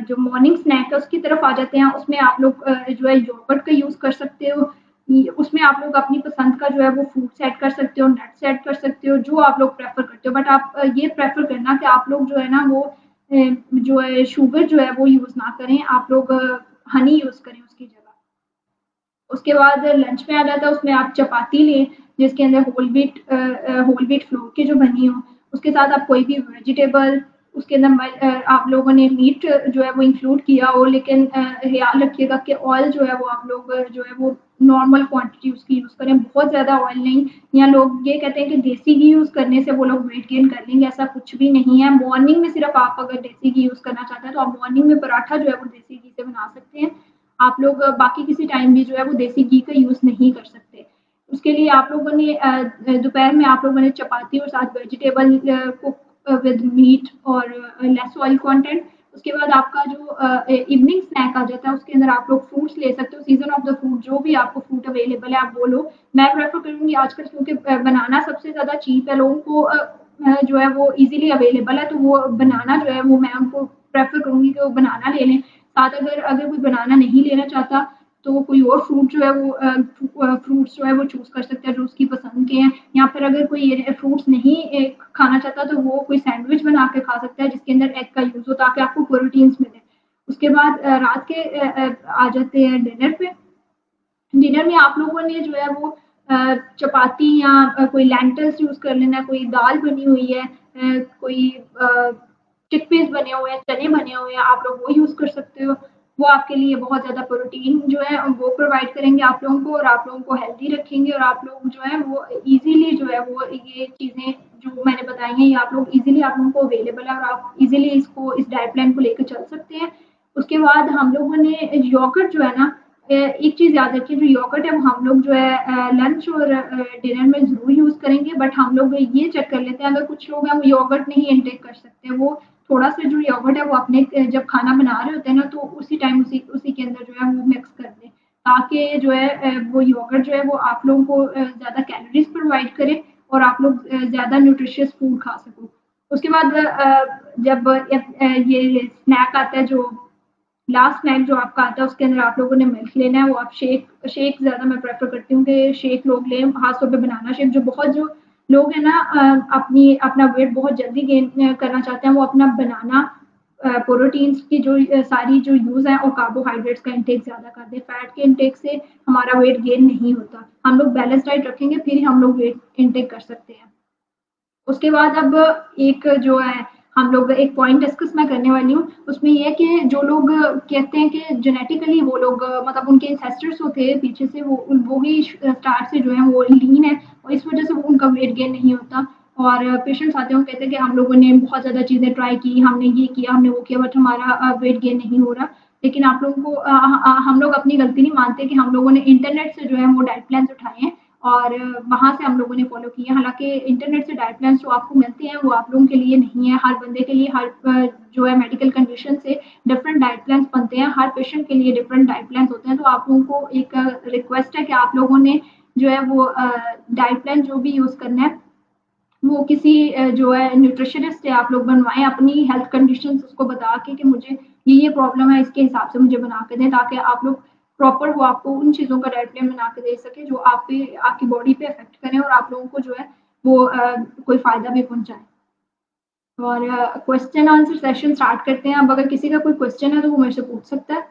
जो मॉर्निंग स्नैक है उसकी तरफ आ जाते हैं, उसमें आप लोग जो है योगर्ट का यूज़ कर सकते हो। उसमें आप लोग अपनी पसंद का जो है वो फ्रूट्स ऐड कर सकते हो, नट्स ऐड कर सकते हो, जो आप लोग प्रेफ़र करते हो। बट आप ये प्रेफ़र करना कि आप लोग जो है ना वो जो है शुगर जो है वो यूज़ ना करें, आप लोग हनी यूज़ करें उसकी जगह। उसके बाद लंच में आ जाता है उसमें आप चपाती लें जिसके अंदर होल व्हीट फ्लोर की जो बनी हो, उसके साथ आप कोई भी वेजिटेबल उसके अंदर आप लोगों ने मीट जो है वो इंक्लूड किया हो लेकिन ख़्याल रखिएगा कि ऑयल जो है वो आप लोग जो है वो नॉर्मल क्वांटिटी उसकी यूज़ करें, बहुत ज़्यादा ऑयल नहीं या लोग ये कहते हैं कि देसी घी यूज़ करने से वो लोग वेट गेन कर लेंगे, ऐसा कुछ भी नहीं है। मॉर्निंग में सिर्फ़ आप अगर देसी घी यूज़ करना चाहते हैं तो आप मॉर्निंग में पराठा जो है वो देसी घी से बना सकते हैं। आप लोग बाकी किसी टाइम भी जो है वो देसी घी का यूज़ नहीं कर सकते। उसके लिए आप लोगों ने दोपहर में आप लोगों ने चपाती और साथ वेजिटेबल कुक विद मीट और लेस ऑयल कंटेंट उसके बाद आपका जो इवनिंग स्नैक आ जाता है, उसके अंदर आप लोग फ्रूट्स ले सकते हो, सीज़न ऑफ द फ्रूट जो भी आपको फ्रूट अवेलेबल है आप वो लो। मैं प्रेफ़र करूँगी आजकल क्योंकि बनाना सबसे ज़्यादा चीप है, लोगों को जो है वो ईज़िली अवेलेबल है, तो वो बनाना जो है वो मैं उनको प्रेफ़र करूँगी कि वो बनाना ले लें। साथ अगर अगर कोई बनाना नहीं लेना चाहता, तो वो कोई और फ्रूट जो है वो फ्रूट्स जो है वो चूज़ कर सकता है जो उसकी पसंद के हैं, या फिर अगर कोई फ्रूट्स नहीं खाना चाहता तो वो कोई सैंडविच बना के खा सकता है जिसके अंदर एग का यूज़ हो ताकि आपको प्रोटीन्स मिले। उसके बाद रात के आ जाते हैं डिनर पे। डिनर में आप लोगों ने जो है वो चपाती या कोई लेंटिल्स यूज़ कर लेना है, कोई दाल बनी हुई है, कोई चिकपीस बने हुए हैं, चने बने हुए हैं, आप लोग वो यूज़ कर सकते हो। वो आपके लिए बहुत ज़्यादा प्रोटीन जो है वो प्रोवाइड करेंगे आप लोगों को और आप लोगों को हेल्दी रखेंगे और आप लोग जो है वो ईज़िली जो है वो ये चीज़ें जो मैंने बताई हैं ये आप लोग ईज़िली आप लोगों को अवेलेबल है और आप ईज़िली इसको इस डाइट प्लान को लेकर चल सकते हैं। उसके बाद हम लोगों ने योगर्ट जो है ना एक चीज़ याद रखिए जो योगर्ट है वो हम लोग जो है लंच और डिनर में ज़रूर यूज़ करेंगे बट हम लोग ये चेक कर लेते हैं अगर कुछ लोग हैं वो योगर्ट नहीं इनटेक कर सकते वो थोड़ा-सा जो योगर्ट है वो अपने जब खाना बना रहे होते हैं ना तो उसी टाइम उसी उसी के अंदर जो है वो मिक्स कर दें। ताकि जो है वो योगर्ट जो है वो आप लोगों को ज़्यादा कैलोरीज़ प्रोवाइड करे और आप लोग ज़्यादा न्यूट्रिशियस फूड खा सको। उसके बाद जब ये स्नैक आता है जो लास्ट स्नैक जो आपका आता है उसके अंदर आप लोगों ने मिल्क लेना है वो आप शेक शेक ज़्यादा मैं प्रेफ़र करती हूँ कि शेक लोग लें, ख़ास तौर पे बनाना शेक जो बहुत जो लोग हैं ना अपनी अपना वेट बहुत जल्दी गेन करना चाहते हैं वो अपना बनाना प्रोटीन्स की जो सारी जो यूज़ है और कार्बोहाइड्रेट्स का इंटेक ज़्यादा कर दें। फैट के इंटेक से हमारा वेट गेन नहीं होता। हम लोग बैलेंस डाइट रखेंगे फिर ही हम लोग वेट इंटेक कर सकते हैं। उसके बाद अब एक जो है हम लोग एक पॉइंट डिस्कस मैं करने वाली हूँ, उसमें ये है कि जो लोग कहते हैं कि जेनेटिकली वो लोग मतलब उनके एंसेस्टर्स जो थे पीछे से वो ही स्टार्ट से जो है वो लीन है और इस वज़ह से वो उनका वेट गेन नहीं होता। और पेशेंट्स आते हैं वो कहते हैं कि हम लोगों ने बहुत ज़्यादा चीज़ें ट्राई की, हमने ये किया, हमने वो किया बट हमारा वेट गेन नहीं हो रहा। लेकिन आप लोगों को हम लोग अपनी गलती नहीं मानते कि हम लोगों ने इंटरनेट से जो है वो डाइट प्लान्स उठाए हैं और वहाँ से हम लोगों ने फ़ॉलो किए हैं। हालाँकि इंटरनेट से डाइट प्लान्स जो आपको मिलते हैं, वो आप लोगों के लिए नहीं है। हर बंदे के लिए हर जो है मेडिकल कंडीशन से डिफरेंट डाइट प्लान्स बनते हैं। हर पेशेंट के लिए डिफरेंट डाइट प्लान्स होते हैं। तो आप लोगों को एक रिक्वेस्ट है कि आप लोगों ने जो है वो डाइट प्लान जो भी यूज़ करना है, वो किसी जो है न्यूट्रिशनिस्ट से आप लोग बनवाएँ अपनी हेल्थ कंडीशंस उसको बता के कि मुझे ये प्रॉब्लम है, इसके हिसाब से मुझे बना के दें ताकि आप लोग प्रॉपर वो आपको उन चीज़ों का डाइट प्लान बना के दे सकें जो आप पे आपकी बॉडी पे इफ़ेक्ट करें और आप लोगों को जो है वो कोई फ़ायदा भी पहुँचाएँ। और क्वेश्चन आंसर सेशन स्टार्ट करते हैं। अब अगर किसी का कोई क्वेश्चन है तो वो मेरे से पूछ सकता है।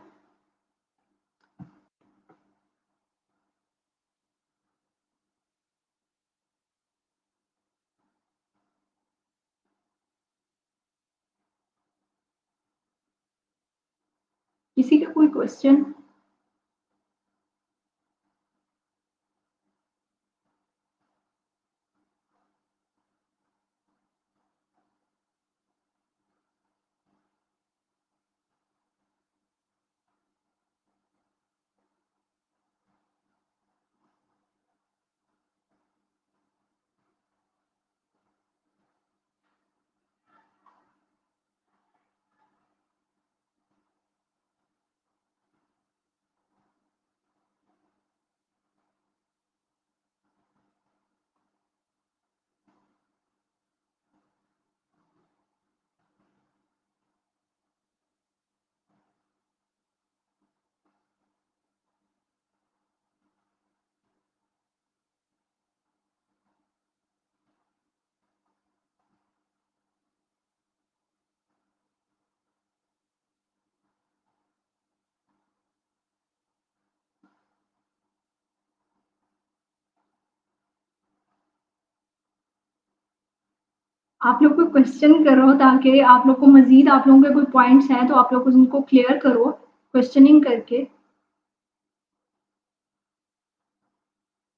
किसी का कोई क्वेश्चन? आप लोग कोई क्वेश्चन करो ताकि आप लोग को मज़ीद आप लोगों के कोई पॉइंट्स हैं तो आप लोग उनको क्लियर करो क्वेश्चनिंग करके।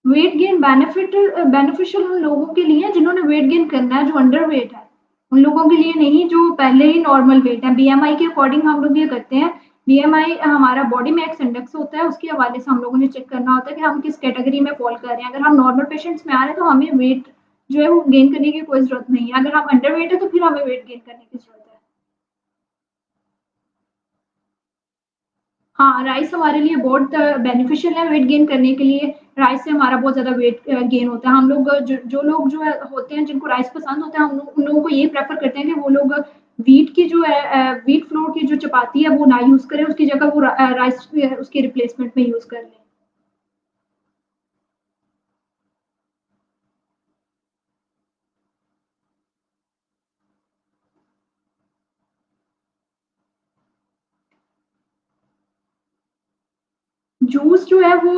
वेट गेन बेनिफिशियल उन लोगों के लिए है जिन्होंने वेट गेन करना है जो अंडर वेट है। उन लोगों के लिए नहीं जो पहले ही नॉर्मल वेट है। बीएमआई के अकॉर्डिंग हम लोग ये करते हैं। बीएमआई हमारा बॉडी मैक्स इंडेक्स होता है उसके हवाले से हम लोगों ने चेक करना होता है कि हम किस कैटेगरी में फॉल कर रहे हैं। अगर हम नॉर्मल पेशेंट्स में आ रहे हैं तो हमें वेट जो है वो गेन करने की कोई ज़रूरत नहीं है। अगर हम अंडर वेट है तो फिर हमें वेट गेन करने की ज़रूरत है। हाँ, राइस हमारे लिए बहुत बेनिफिशियल है वेट गेन करने के लिए। राइस से हमारा बहुत ज़्यादा वेट गेन होता है। हम लोग जो लोग जो है होते हैं जिनको राइस पसंद होता है, हम लोग उन लोगों को ये प्रेफ़र करते हैं कि वो लोग व्हीट की जो है व्हीट फ्लोर की जो चपाती है वो ना यूज़ करें, उसकी जगह वो राइस उसके रिप्लेसमेंट में यूज़ कर लें। जूस जो है वो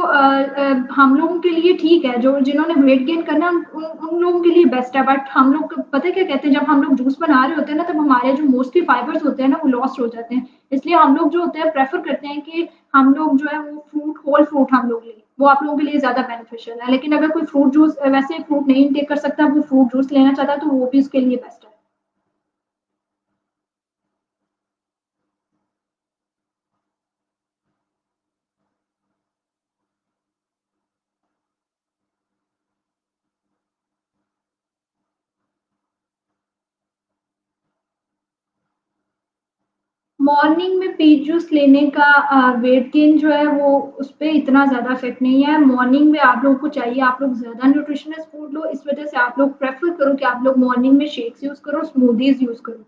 हम लोगों के लिए ठीक है, जो जिन्होंने वेट गेन करना है उन लोगों के लिए बेस्ट है, बट हम लोग पता है क्या कहते हैं, जब हम लोग जूस बना रहे होते हैं ना, तब हमारे जो मोस्टली फाइबर्स होते हैं ना वो लॉस्ट हो जाते हैं। इसलिए हम लोग जो होते हैं प्रेफर करते हैं कि हम लोग जो है वो फ्रूट होल फ्रूट हम लोग लें, वो आप लोगों के लिए ज़्यादा बेनिफिशियल है। लेकिन अगर कोई फ्रूट जूस वैसे फ्रूट नहीं टेक कर सकता, वो फ्रूट जूस लेना चाहता है तो वो भी उसके लिए बेस्ट है। मॉर्निंग में पीच जूस लेने का वेट गेन जो है वो उस पे इतना ज़्यादा इफ़ेक्ट नहीं है। मॉर्निंग में आप लोगों को चाहिए आप लोग ज़्यादा न्यूट्रिशनस फूड लो, इस वज़ह से आप लोग प्रेफ़र करो कि आप लोग मॉर्निंग में शेक्स यूज़ करो, स्मूदीज़ यूज़ करो।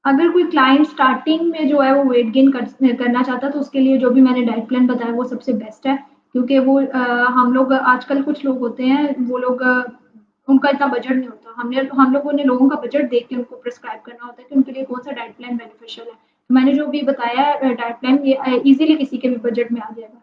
अगर कोई क्लाइंट स्टार्टिंग में जो है वो वेट गेन करना चाहता है तो उसके लिए जो भी मैंने डाइट प्लान बताया वो सबसे बेस्ट है, क्योंकि वो हम लोग आजकल कुछ लोग होते हैं वो लोग उनका इतना बजट नहीं होता, हमने हम लोगों ने लोगों का बजट देख के उनको प्रिस्क्राइब करना होता है कि उनके लिए कौन सा डाइट प्लान बेनिफिशियल है। तो मैंने जो भी बताया डाइट प्लान ये इजीली किसी के भी बजट में आ जाएगा।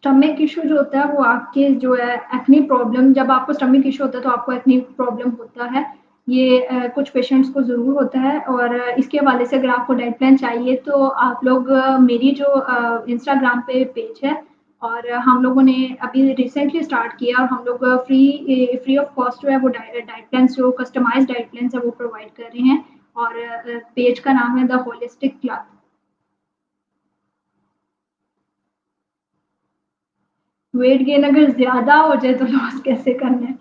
स्टमक इशू जो होता है वो आपके जो है एक्ने प्रॉब्लम, जब आपको स्टमक इशू होता है तो आपको एक्ने प्रॉब्लम होता है। ये कुछ पेशेंट्स को ज़रूर होता है, और इसके हवाले से अगर आपको डाइट प्लान चाहिए तो आप लोग मेरी जो इंस्टाग्राम पे पेज है, और हम लोगों ने अभी रिसेंटली स्टार्ट किया, और हम लोग फ्री ऑफ कॉस्ट जो है वो डाइट प्लान जो कस्टमाइज्ड डाइट प्लान है वो प्रोवाइड कर रहे हैं, और पेज का नाम है the holistic club. Weight gain अगर ज़्यादा हो जाए तो लॉस कैसे करना है?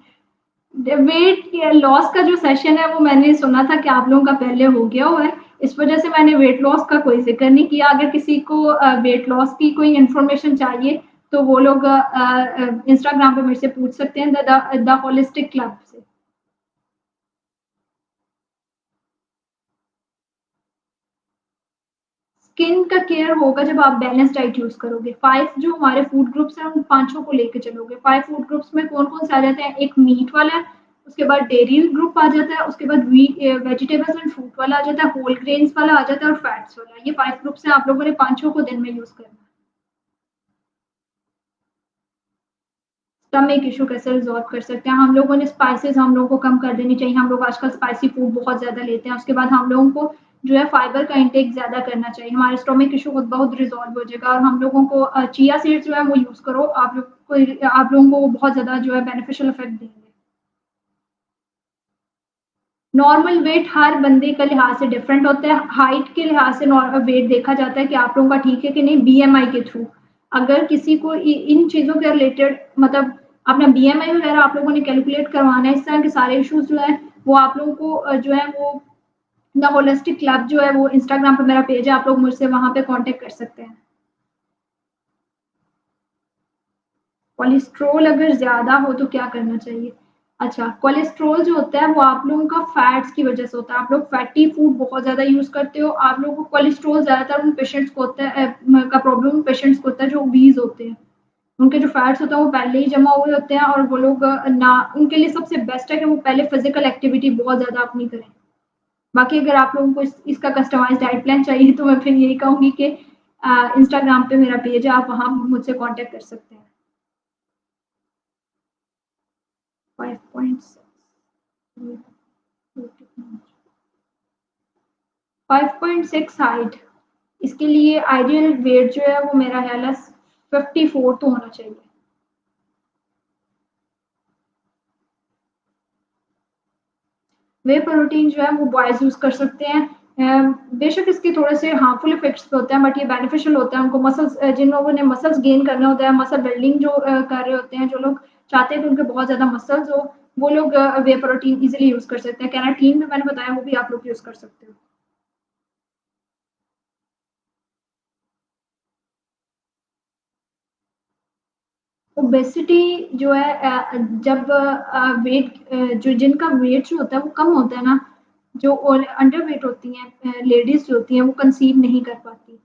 वेट लॉस का जो सेशन है वो मैंने सुना था कि आप लोगों का पहले हो गया हुआ है, इस वजह से मैंने वेट लॉस का कोई जिक्र नहीं किया। अगर किसी को वेट लॉस की कोई इन्फॉर्मेशन चाहिए तो वो लोग इंस्टाग्राम पे मेरे से पूछ सकते हैं, द होलिस्टिक क्लब से। स्किन का केयर होगा जब आप बैलेंस डाइट यूज करोगे। फाइव जो हमारे फूड ग्रुप्स हैं उन पांचों को लेके चलोगे। फाइव फूड ग्रुप्स में कौन कौन से आ जाते हैं? एक मीट वाला है, उसके बाद डेयरी ग्रुप आ जाता है, उसके बाद वेजिटेबल्स एंड फ्रूट वाला आ जाता है, होल ग्रेन्स वाला आ जाता है, और फैट्स वाला। ये फाइव ग्रुप्स हैं, आप लोगों ने पांचों को दिन में यूज करना है। स्टमक इशू कैसे रिजॉल्व कर सकते हैं? हम लोगों ने स्पाइसेस हम लोगों को कम कर देनी चाहिए। हम लोग आजकल स्पाइसी फूड बहुत ज़्यादा लेते हैं। उसके बाद हम लोगों को जो है फाइबर का इंटेक ज़्यादा करना चाहिए। हमारे स्टमक इशू खुद बहुत रिजॉल्व हो जाएगा, और हम लोगों को चिया सीड्स जो है वो यूज़ करो। आप लोगों को वो बहुत ज़्यादा जो है बेनिफिशियल इफेक्ट देंगे। नॉर्मल वेट हर बंदे का लिहाज से डिफरेंट होता है। हाइट के लिहाज से नॉर्मल वेट देखा जाता है कि आप लोगों का ठीक है कि नहीं, बीएमआई के थ्रू। अगर किसी को इन चीज़ों के रिलेटेड मतलब अपना बीएमआई वगैरह आप लोगों ने कैलकुलेट करवाना है, इस तरह के सारे इश्यूज जो है वो आप लोगों को जो है वो द होलिस्टिक क्लब जो है वो इंस्टाग्राम पे मेरा पेज है, आप लोग मुझसे वहां पे कांटेक्ट कर सकते हैं। कोलेस्ट्रॉल अगर ज़्यादा हो तो क्या करना चाहिए? अच्छा, कोलेस्ट्रॉल जो होता है वो आप लोगों का फैट्स की वजह से होता है। आप लोग फैटी फूड बहुत ज़्यादा यूज़ करते हो। आप लोगों को कोलेस्ट्रॉल ज़्यादातर उन पेशेंट्स को होता है का प्रॉब्लम उन पेशेंट्स को होता है जो ओबीज़ होते हैं। उनके जो फैट्स होते हैं वो पहले ही जमा हुए होते हैं, और वो लोग ना उनके लिए सबसे बेस्ट है कि वो पहले फिजिकल एक्टिविटी बहुत ज़्यादा अपनी करें। बाकी अगर आप लोगों को इसका कस्टमाइज्ड डाइट प्लान चाहिए तो मैं फिर यही कहूँगी कि इंस्टाग्राम पे मेरा पेज है, आप वहाँ मुझसे कॉन्टैक्ट कर सकते हैं। 5.6 5.6 हाइट, इसके लिए आइडियल वेट जो है वो मेरा ख्याल है 54 तो होना चाहिए। वे प्रोटीन जो है वो बॉयज़ यूज़ कर सकते हैं। बेशक इसके थोड़े से हार्मफुल इफ़ेक्ट्स भी होते हैं बट ये बेनिफिशियल होता है। उनको जिन लोगों ने मसल्स गेन करना होता है, मसल बिल्डिंग जो कर रहे होते हैं, जो लोग चाहते हैं कि उनके बहुत ज़्यादा मसल्स हो, वो लोग वे प्रोटीन ईज़िली यूज़ कर सकते हैं। केराटिन भी मैंने बताया वो भी आप लोग यूज़ कर सकते हो। ओबेसिटी जो है जब वेट जो जिनका वेट जो होता है वो कम होता है ना, जो और अंडर वेट होती हैं लेडीज़ जो होती हैं वो कंसीव नहीं कर पाती।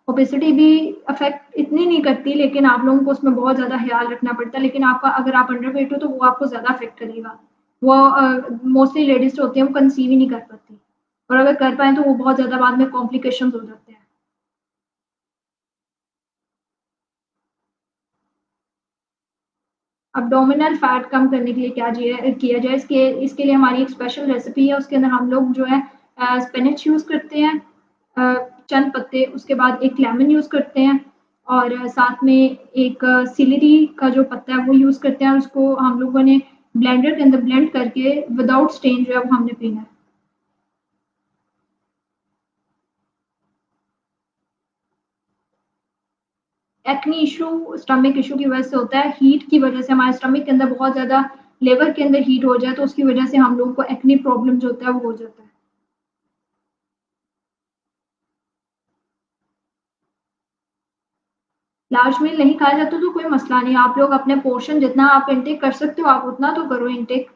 ओबेसिटी भी अफ़ेक्ट इतनी नहीं करती लेकिन आप लोगों को उसमें बहुत ज़्यादा ख़्याल रखना पड़ता है, लेकिन आपका अगर आप अंडर वेट हो तो वो आपको ज़्यादा अफ़ेक्ट करेगा। वो मोस्टली लेडीज़ जो होती हैं वो कंसीव ही नहीं कर पाती और अगर कर पाएँ तो वो बहुत ज़्यादा बाद में कॉम्प्लिकेशंस हो जाते हैं। एब्डोमिनल फैट कम करने के लिए क्या किया जाए इसके लिए हमारी एक स्पेशल रेसिपी है उसके अंदर हम लोग जो है स्पिनच यूज़ करते हैं चंद पत्ते उसके बाद एक लेमन यूज़ करते हैं और साथ में एक सिलेरी का जो पत्ता है वो यूज़ करते हैं और उसको हम लोगों ने ब्लेंडर के अंदर ब्लेंड करके विदाउट स्टेन जो है वो हमने पीना है। एक्ने इशू स्टमक इशू की वजह से होता है, हीट की वजह से हमारे स्टमक के अंदर बहुत ज़्यादा लिवर के अंदर हीट हो जाए तो उसकी वजह से हम लोगों को एक्ने प्रॉब्लम जो होता है वो हो जाता है। लार्ज मील नहीं खाया जाता तो कोई मसला नहीं, आप लोग अपने पोर्शन जितना आप इनटेक कर सकते हो आप उतना तो करो इनटेक।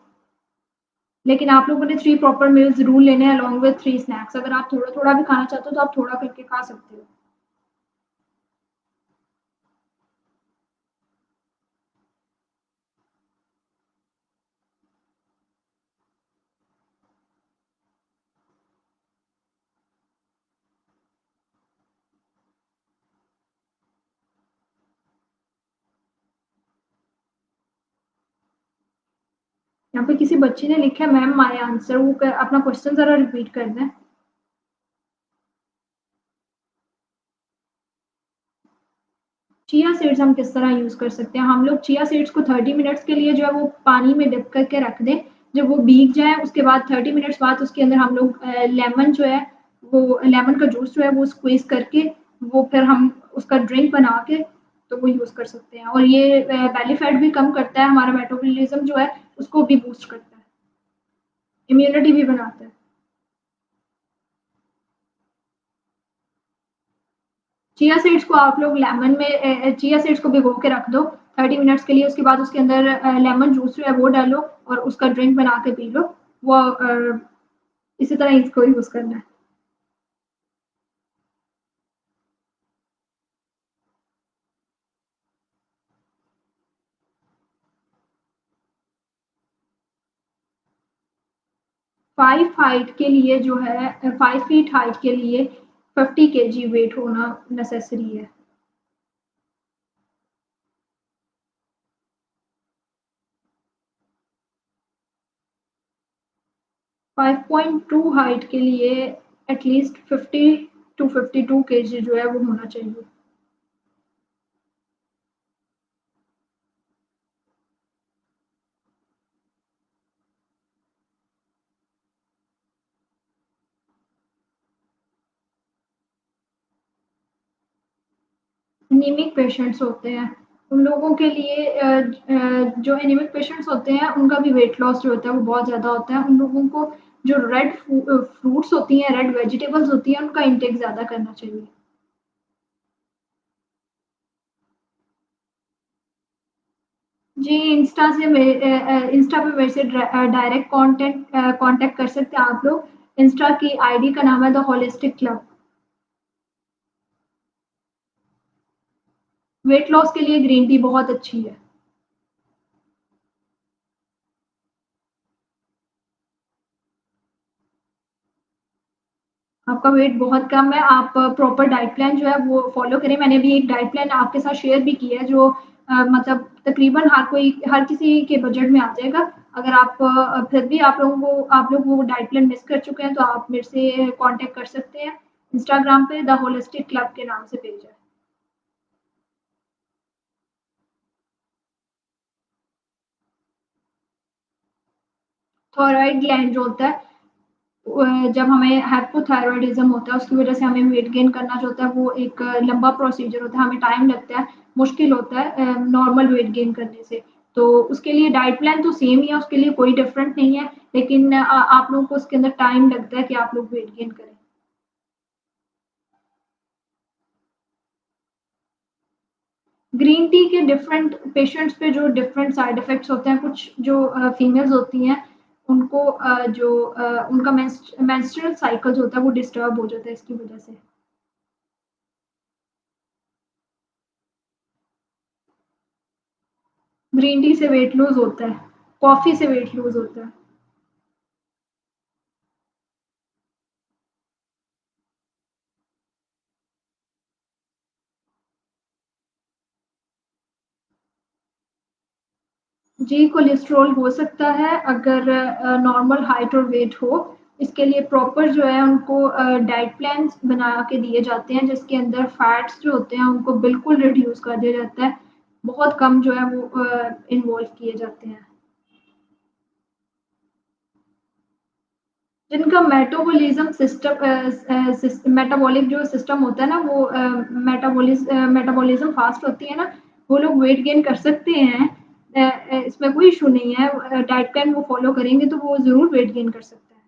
लेकिन आप लोगों ने 3 प्रॉपर मील्स ज़रूर लेने हैं अलोंग विद 3 स्नैक्स। अगर आप थोड़ा-थोड़ा भी खाना चाहते हो तो आप थोड़ा करके खा सकते हो। यहाँ पे किसी बच्ची ने लिखा है मैम माय आंसर वो अपना क्वेश्चन ज़रा रिपीट कर दें। चिया सीड्स हम किस तरह यूज़ कर सकते हैं? हम लोग चिया सीड्स को 30 मिनट्स के लिए जो है वो पानी में डिप करके रख दें। जब वो भीग जाए उसके बाद 30 मिनट्स बाद उसके अंदर हम लोग लेमन जो है वो लेमन का जूस जो है वो स्क्वीज़ करके वो फिर हम उसका ड्रिंक बना के तो वो यूज़ कर सकते हैं और ये बेली फैट भी कम करता है, हमारा मेटाबॉलिज़्म जो है उसको भी बूस्ट करता है, इम्यूनिटी भी बनाता है। चिया सीड्स को आप लोग लेमन में चिया सीड्स को भिगो के रख दो 30 मिनट्स के लिए उसके बाद उसके अंदर लेमन जूस जो है वो डालो और उसका ड्रिंक बना के पी लो वो इसी तरह इसको यूज़ करना है। 5 हाइट के लिए जो है 5 फीट हाइट के लिए 50 केजी वेट होना नेसेसरी है। 5.2 हाइट के लिए एटलीस्ट 50 टू 52 केजी जो है वो होना चाहिए। 'एनीमिक पेशेंट्स होते हैं, उन लोगों के लिए जो एनीमिक पेशेंट्स होते हैं, उनका भी वेट लॉस जो होता है, वो बहुत ज़्यादा होता है। उन लोगों को जो फ्रूट्स होती हैं, रेड वेजिटेबल्स होती हैं, उनका इंटेक ज़्यादा करना चाहिए। जी, इंस्टा पे मेरे से डायरेक्ट कॉन्टैक्ट कर सकते हैं आप लोग। इंस्टा की आईडी का नाम है the holistic club. Weight loss के लिए ग्रीन टी बहुत अच्छी है। आपका वेट बहुत कम है, आप प्रॉपर डाइट प्लान जो है वो फ़ॉलो करें। मैंने अभी एक डाइट प्लान आपके साथ शेयर भी किया है जो मतलब तकरीबन हर किसी के बजट में आ जाएगा। अगर आप फिर भी आप लोग वो डाइट प्लान मिस कर चुके हैं तो आप मेरे से कॉन्टैक्ट कर सकते हैं। इंस्टाग्राम पे द होलिस्टिक क्लब के नाम से पेज है। थायराइड ग्लैंड जो होता है, जब हमें हाइपोथायरॉयडिज्म होता है उसकी वजह से हमें वेट गेन करना जो होता है वो एक लंबा प्रोसीजर होता है, हमें टाइम लगता है, मुश्किल होता है नॉर्मल वेट गेन करने से। तो उसके लिए डाइट प्लान तो सेम ही है, उसके लिए कोई डिफरेंट नहीं है, लेकिन आप लोगों को उसके अंदर टाइम लगता है कि आप लोग वेट गेन करें। ग्रीन टी के डिफरेंट पेशेंट्स पे जो डिफरेंट साइड इफेक्ट्स होते हैं, कुछ जो फीमेल्स होती हैं उनको उनका मेंस्ट्रुअल साइकिल जो होता है वो डिस्टर्ब हो जाता है इसकी वजह से। ग्रीन टी से वेट लूज होता है, कॉफी से वेट लूज होता है। जी, कोलेस्ट्रॉल हो सकता है अगर नॉर्मल हाइट और वेट हो। इसके लिए प्रॉपर जो है उनको डाइट प्लान्स बना के दिए जाते हैं जिसके अंदर फैट्स जो होते हैं उनको बिल्कुल रिड्यूस कर दिया जाता है। बहुत कम जो है वो इन्वॉल्व किए जाते हैं। जिनका मेटाबॉलिज्म सिस्टम मेटाबॉलिक जो सिस्टम होता है ना वो मेटाबॉलिज्म फास्ट होती है ना, वो लोग वेट गेन कर सकते हैं। इसमें कोई इशू नहीं है, डाइट प्लान वो फॉलो करेंगे तो वो ज़रूर वेट गेन कर सकते हैं।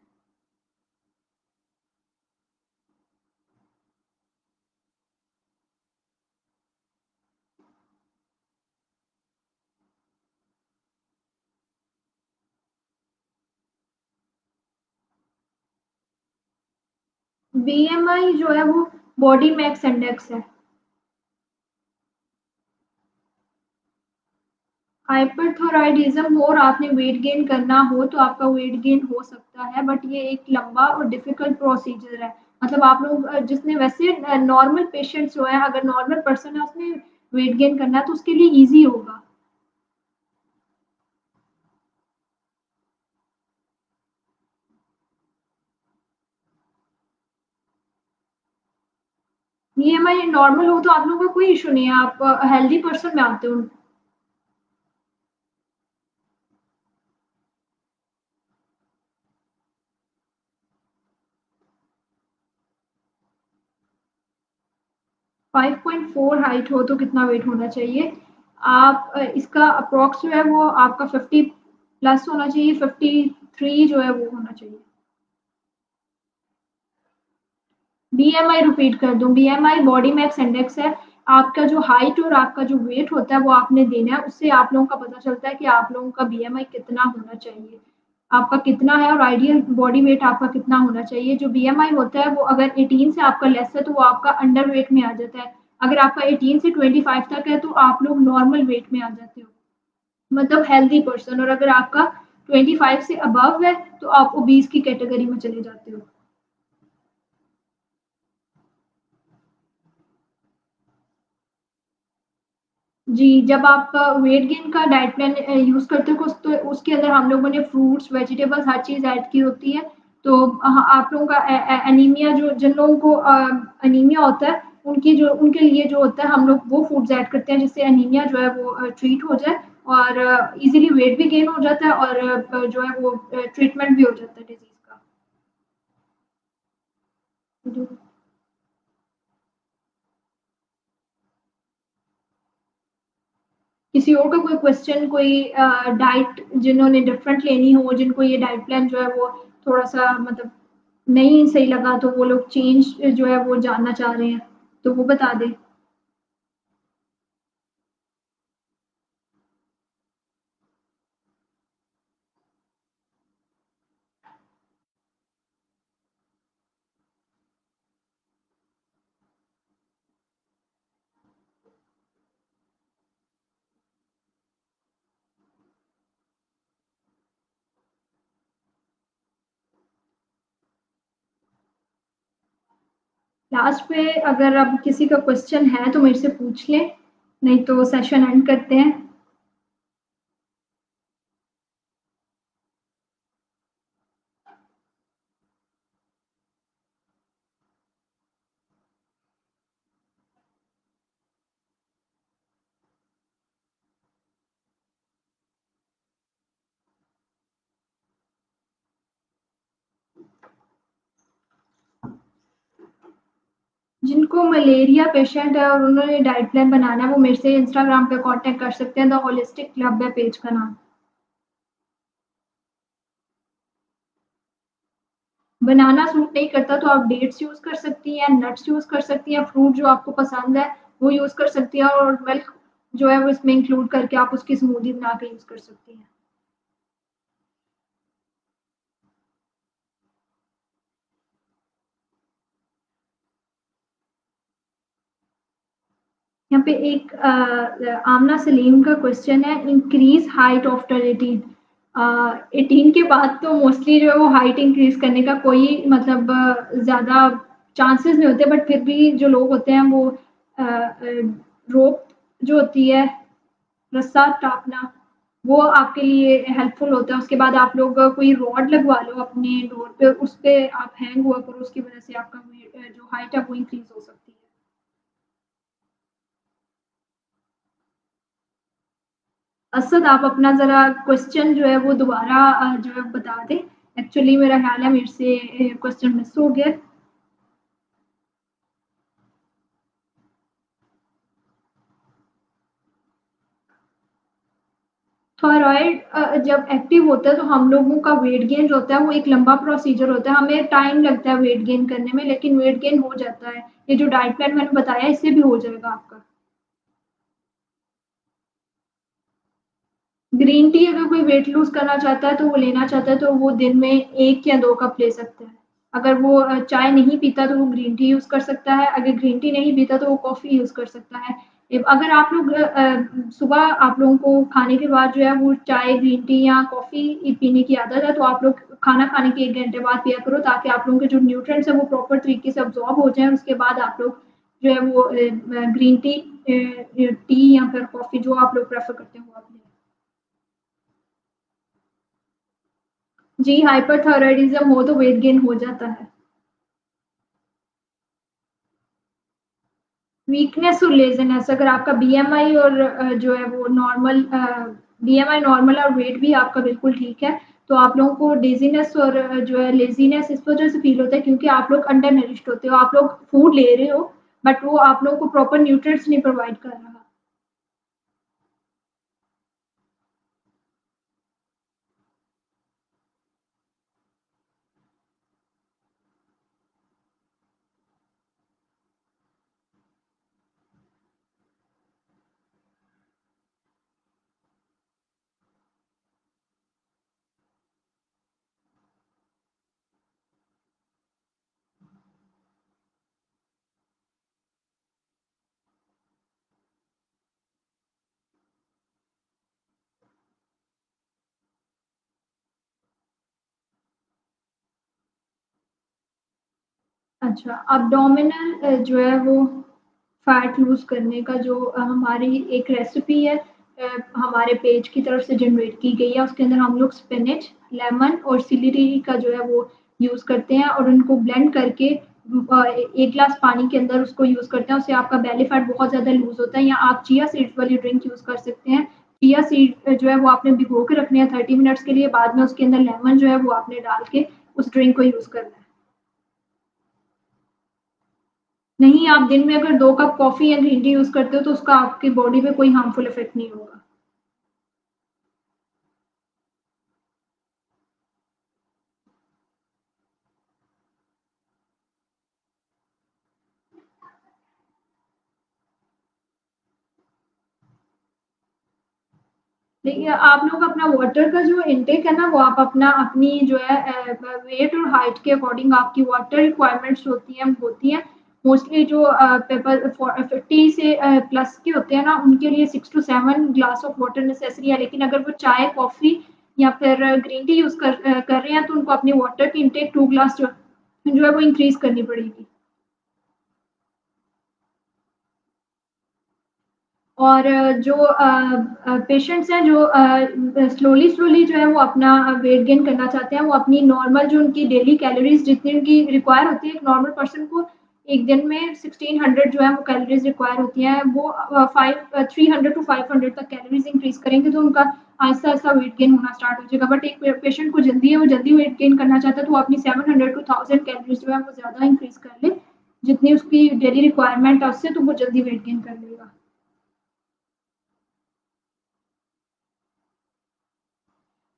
बीएमआई जो है वो बॉडी मैक्स इंडेक्स है। हाइपरथायराइडिज्म हो और आपने वेट गेन करना हो तो आपका वेट गेन हो सकता है, बट ये एक लंबा और डिफिकल्ट प्रोसीजर है। मतलब आप लोग जिसने वैसे नॉर्मल पेशेंट्स जो है, अगर नॉर्मल पर्सन है उसने वेट गेन करना है तो उसके लिए इजी होगा। बीएमआई नॉर्मल हो तो आप लोगों का कोई इशू नहीं है, आप हेल्दी पर्सन में आते हो। 5.4 हाइट हो तो कितना वेट होना चाहिए? आप इसका अप्रॉक्स जो है वो आपका 50 प्लस होना चाहिए, 53 जो है वो होना चाहिए। बीएमआई रिपीट कर दूं, बीएमआई बॉडी मैस इंडेक्स है। आपका जो हाइट और आपका जो वेट होता है वो आपने देना है, उससे आप लोगों का पता चलता है कि आप लोगों का बीएमआई कितना होना चाहिए, आपका कितना है और आइडियल बॉडी वेट आपका कितना होना चाहिए। जो बीएमआई होता है वो अगर 18 से आपका लेस है तो वो आपका अंडर वेट में आ जाता है। अगर आपका 18 से 25 तक है तो आप लोग नॉर्मल वेट में आ जाते हो, मतलब हेल्दी पर्सन। और अगर आपका 25 से अबव है तो आप ओबीज की कैटेगरी में चले जाते हो। जी, जब आप वेट गेन का डाइट प्लान यूज़ करते हो तो उसके अंदर हम लोगों ने फ्रूट्स, वेजिटेबल्स हर चीज़ ऐड की होती है। तो आप लोगों का एनीमिया जो जिन लोगों को एनीमिया होता है उनके लिए जो होता है हम लोग वो फूड्स ऐड करते हैं जिससे एनीमिया जो है वो ट्रीट हो जाए और इजीली वेट भी गेन हो जाता है और जो है वो ट्रीटमेंट भी हो जाता है डिजीज़ का। जी। किसी और का कोई क्वेश्चन, कोई डाइट जिन्होंने डिफरेंट लेनी हो, जिनको ये डाइट प्लान जो है वो थोड़ा-सा मतलब नहीं सही लगा तो वो लोग चेंज जो है वो जानना चाह रहे हैं, तो वो बता दें। लास्ट पे अगर अब किसी का क्वेश्चन है तो मेरे से पूछ लें, नहीं तो सेशन एंड करते हैं। जिनको मलेरिया पेशेंट है और उन्होंने डाइट प्लान बनाना है वो मेरे से इंस्टाग्राम पे कांटेक्ट कर सकते हैं, द होलिस्टिक क्लब है पेज का नाम। बनाना सूट नहीं करता तो आप डेट्स यूज कर सकती हैं, नट्स यूज कर सकती हैं, फ्रूट जो आपको पसंद है वो यूज कर सकती हैं, और मिल्क जो है वो इसमें इंक्लूड करके आप उसकी स्मूदी बना के यूज कर सकती हैं। यहाँ पे एक आमना सलीम का क्वेश्चन है, इंक्रीज हाइट आफ्टर 18। 18 के बाद तो मोस्टली जो है वो हाइट इंक्रीज करने का कोई मतलब ज्यादा चांसेस नहीं होते, बट फिर भी जो लोग होते हैं वो रोप जो होती है, रस्सा टापना, वो आपके लिए हेल्पफुल होता है। उसके बाद आप लोग कोई रॉड लगवा लो अपने डोर पे, उस पे आप हैंग हुआ करो, उसकी वजह से आपका जो हाइट है वो इंक्रीज हो सकती है। असद आप अपना ज़रा क्वेश्चन जो है वो दोबारा जो है बता दें। एक्चुअली मेरा ख्याल है मेरे से क्वेश्चन मिस हो गया। थायराइड जब एक्टिव होता है तो हम लोगों का वेट गेन जो होता है वो एक लंबा प्रोसीजर होता है, हमें टाइम लगता है वेट गेन करने में, लेकिन वेट गेन हो जाता है। ये जो डाइट प्लान मैंने बताया इससे भी हो जाएगा आपका। ग्रीन टी अगर कोई वेट लूज करना चाहता है तो वो लेना चाहता है तो वो दिन में 1 या 2 कप ले सकता है। अगर वो चाय नहीं पीता तो वो ग्रीन टी यूज़ कर सकता है, अगर ग्रीन टी नहीं पीता तो वो कॉफ़ी यूज़ कर सकता है। अगर आप लोग सुबह आप लोगों को खाने के बाद जो है वो चाय, ग्रीन टी या कॉफ़ी पीने की आदत है तो आप लोग खाना खाने के 1 घंटे बाद पिया करो, ताकि आप लोगों के जो न्यूट्रिएंट्स हैं वो प्रॉपर तरीके से अब्ज़ॉर्ब हो जाएँ। उसके बाद आप लोग जो है वो ग्रीन टी टी या फिर कॉफ़ी जो आप लोग प्रेफ़र करते हो वो आप लें। जी, हाइपरथायरॉयडिज़्म हो तो वेट गेन हो जाता है। वीकनेस और लेज़ीनेस, अगर आपका बीएमआई और जो है वो नॉर्मल बीएमआई नॉर्मल और वेट भी आपका बिल्कुल ठीक है, तो आप लोगों को डिज़ीनेस और जो है लेज़ीनेस इस वज़ह से फ़ील होता है क्योंकि आप लोग अंडर नरिश्ड होते हो। आप लोग फूड ले रहे हो, बट वो आप लोगों को प्रॉपर न्यूट्रिएंट्स नहीं प्रोवाइड कर रहा। अच्छा, अब्डोमिनल जो है वो फैट लूज़ करने का जो हमारी एक रेसिपी है, हमारे पेज की तरफ से जनरेट की गई है। उसके अंदर हम लोग स्पिनच, लेमन और सिलेरी का जो है वो यूज़ करते हैं और उनको ब्लेंड करके 1 ग्लास पानी के अंदर उसको यूज़ करते हैं। उससे आपका बेली फैट बहुत ज़्यादा लूज़ होता है। या आप चिया सीड्स वाली ड्रिंक यूज़ कर सकते हैं। चिया सीड जो है वो आपने भिगो के रखने हैं 30 मिनट्स के लिए, बाद में उसके अंदर लेमन जो है वो आपने डाल के उस ड्रिंक को यूज़ करना है। नहीं, आप दिन में अगर 2 कप कॉफ़ी या ग्रीन टी यूज़ करते हो तो उसका आपकी बॉडी पे कोई हार्मफुल इफ़ेक्ट नहीं होगा। देखिए, आप लोग अपना वाटर का जो इंटेक है ना, वो आप अपना अपनी जो है वेट और हाइट के अकॉर्डिंग आपकी वाटर रिक्वायरमेंट्स होती हैं। मोस्टली जो पीपल 50 से प्लस के होते हैं ना, उनके लिए 6 to 7 glass of water necessary है। लेकिन अगर वो चाय, कॉफ़ी या फिर ग्रीन टी यूज़ कर रहे हैं, तो उनको अपनी वाटर की इंटेक 2 ग्लास जो है वो इंक्रीज़ करनी पड़ेगी। और जो पेशेंट्स हैं जो स्लोली स्लोली जो है वो अपना वेट गेन करना चाहते हैं, वो अपनी नॉर्मल जो उनकी डेली कैलोरीज जितनी उनकी रिक्वायर होती है, एक नॉर्मल पर्सन को एक दिन में 1600 जो है वो कैलोरीज रिक्वायर होती हैं, वो 300 टू 500 तक कैलोरीज इंक्रीज करेंगे तो उनका आहिस्ता आहिस्ता वेट गेन होना स्टार्ट हो जाएगा। बट एक पेशेंट को जल्दी है, वो जल्दी वेट गेन करना चाहता है तो वो अपनी 700 टू 1000 कैलोरीज जो है वो ज़्यादा इंक्रीज कर ले, जितनी उसकी डेली रिक्वायरमेंट है उससे, तो वो जल्दी वेट गेन कर लेगा।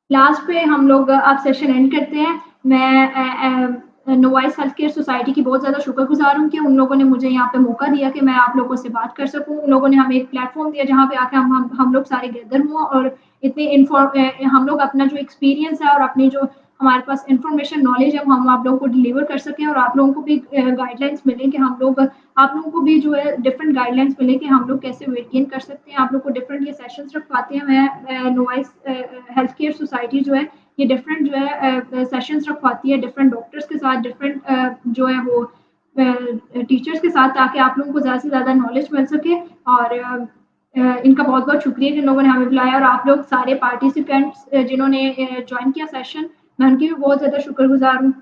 लास्ट पे हम लोग अब सेशन एंड करते हैं। मैं नोवाइस हेल्थ केयर सोसाइटी की बहुत ज़्यादा शुक्रगुजार हूँ कि उन लोगों ने मुझे यहाँ पे मौका दिया कि मैं आप लोगों से बात कर सकूँ। उन लोगों ने हमें एक प्लेटफॉर्म दिया जहाँ पे आके हम लोग सारे गैदर हुआ और इतने हम लोग अपना जो एक्सपीरियंस है और अपनी जो हमारे पास इंफॉर्मेशन नॉलेज है वो हम आप लोगों को डिलीवर कर सकें और आप लोगों को भी गाइडलाइंस मिले कि हम लोग आप लोगों को भी जो है डिफरेंट गाइडलाइंस मिले कि हम लोग कैसे वेट गेन कर सकते हैं। आप लोग को डिफरेंट ये सेशंस रखवाते हैं। मैं नोवाइस हेल्थ केयर सोसाइटी जो है ये डिफरेंट जो है सेशंस रखवाती है डिफरेंट डॉक्टर्स के साथ, डिफरेंट जो है वो टीचर्स के साथ, ताकि आप लोगों को ज़्यादा से ज़्यादा नॉलेज मिल सके। और इनका बहुत बहुत शुक्रिया जिन लोगों ने हमें बुलाया और आप लोग सारे पार्टिसिपेंट्स जिन्होंने ज्वाइन किया सेशन, मैं उनकी भी बहुत ज़्यादा शुक्रगुजार हूँ।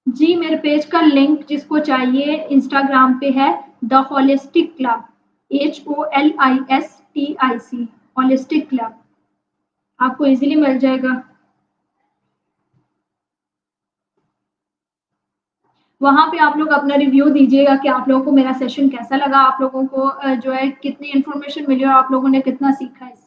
जी, मेरे पेज का लिंक जिसको चाहिए इंस्टाग्राम पे है the holistic club, HOLISTIC, holistic club, आपको इजीली मिल जाएगा। वहाँ पे आप लोग अपना रिव्यू दीजिएगा कि आप लोगों को मेरा सेशन कैसा लगा, आप लोगों को जो है कितनी इन्फॉर्मेशन मिली और आप लोगों ने कितना सीखा इससे।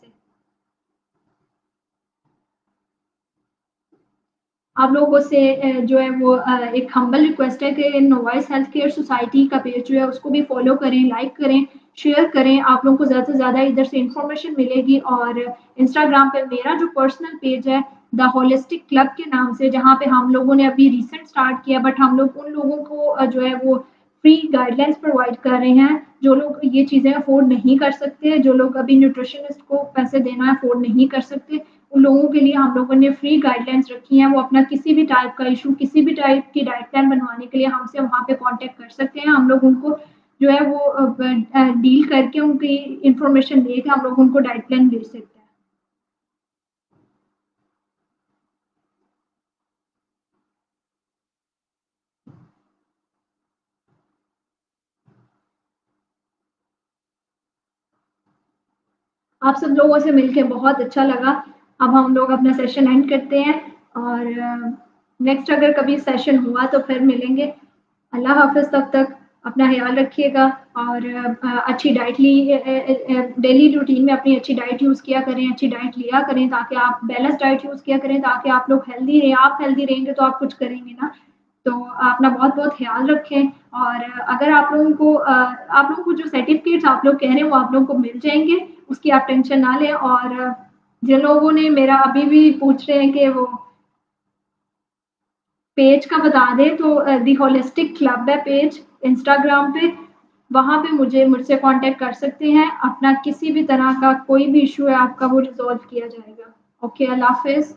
आप लोगों से जो है वो एक हम्बल रिक्वेस्ट है कि नोवाइस हेल्थ केयर सोसाइटी का पेज जो है उसको भी फॉलो करें, लाइक करें, शेयर करें। आप लोगों को ज़्यादा से ज़्यादा इधर से इन्फॉर्मेशन मिलेगी। और इंस्टाग्राम पे मेरा जो पर्सनल पेज है द होलिस्टिक क्लब के नाम से, जहाँ पे हम लोगों ने अभी रिसेंट स्टार्ट किया, बट हम लोग उन लोगों को जो है वो फ्री गाइडलाइंस प्रोवाइड कर रहे हैं जो लोग ये चीज़ें अफोर्ड नहीं कर सकते, जो लोग अभी न्यूट्रिशनिस्ट को पैसे देना अफोर्ड नहीं कर सकते, उन लोगों के लिए हम लोगों ने फ्री गाइडलाइंस रखी हैं। वो अपना किसी भी टाइप का इशू, किसी भी टाइप की डाइट प्लान बनवाने के लिए हमसे वहाँ पे कांटेक्ट कर सकते हैं। हम लोग उनको जो है वो डील करके उनकी इंफॉर्मेशन लेके हम लोग उनको डाइट प्लान दे सकते हैं। आप सब लोगों से मिलके बहुत अच्छा लगा। अब हम लोग अपना सेशन एंड करते हैं और नेक्स्ट अगर कभी सेशन हुआ तो फिर मिलेंगे। अल्लाह हाफ़िज़, तब तक अपना ख़्याल रखिएगा और अच्छी डाइट डेली रूटीन में अपनी अच्छी डाइट यूज़ किया करें, अच्छी डाइट लिया करें, ताकि आप बैलेंस डाइट यूज़ किया करें, ताकि आप लोग हेल्दी रहें। आप हेल्दी रहेंगे तो आप कुछ करेंगे ना। तो अपना बहुत-बहुत ख़्याल रखें। और अगर आप लोगों को जो सर्टिफ़िकेट्स आप लोग कह रहे हैं वो आप लोगों को मिल जाएँगे, उसकी आप टेंशन ना लें। और जिन लोगों ने मेरा अभी भी पूछ रहे हैं कि वो पेज का बता दें, तो दी होलिस्टिक क्लब है पेज इंस्टाग्राम पे, वहाँ पे मुझसे कांटेक्ट कर सकते हैं। अपना किसी भी तरह का कोई भी इश्यू है आपका वो रिज़ॉल्व किया जाएगा। ओके, अल्लाह हाफ़िज़।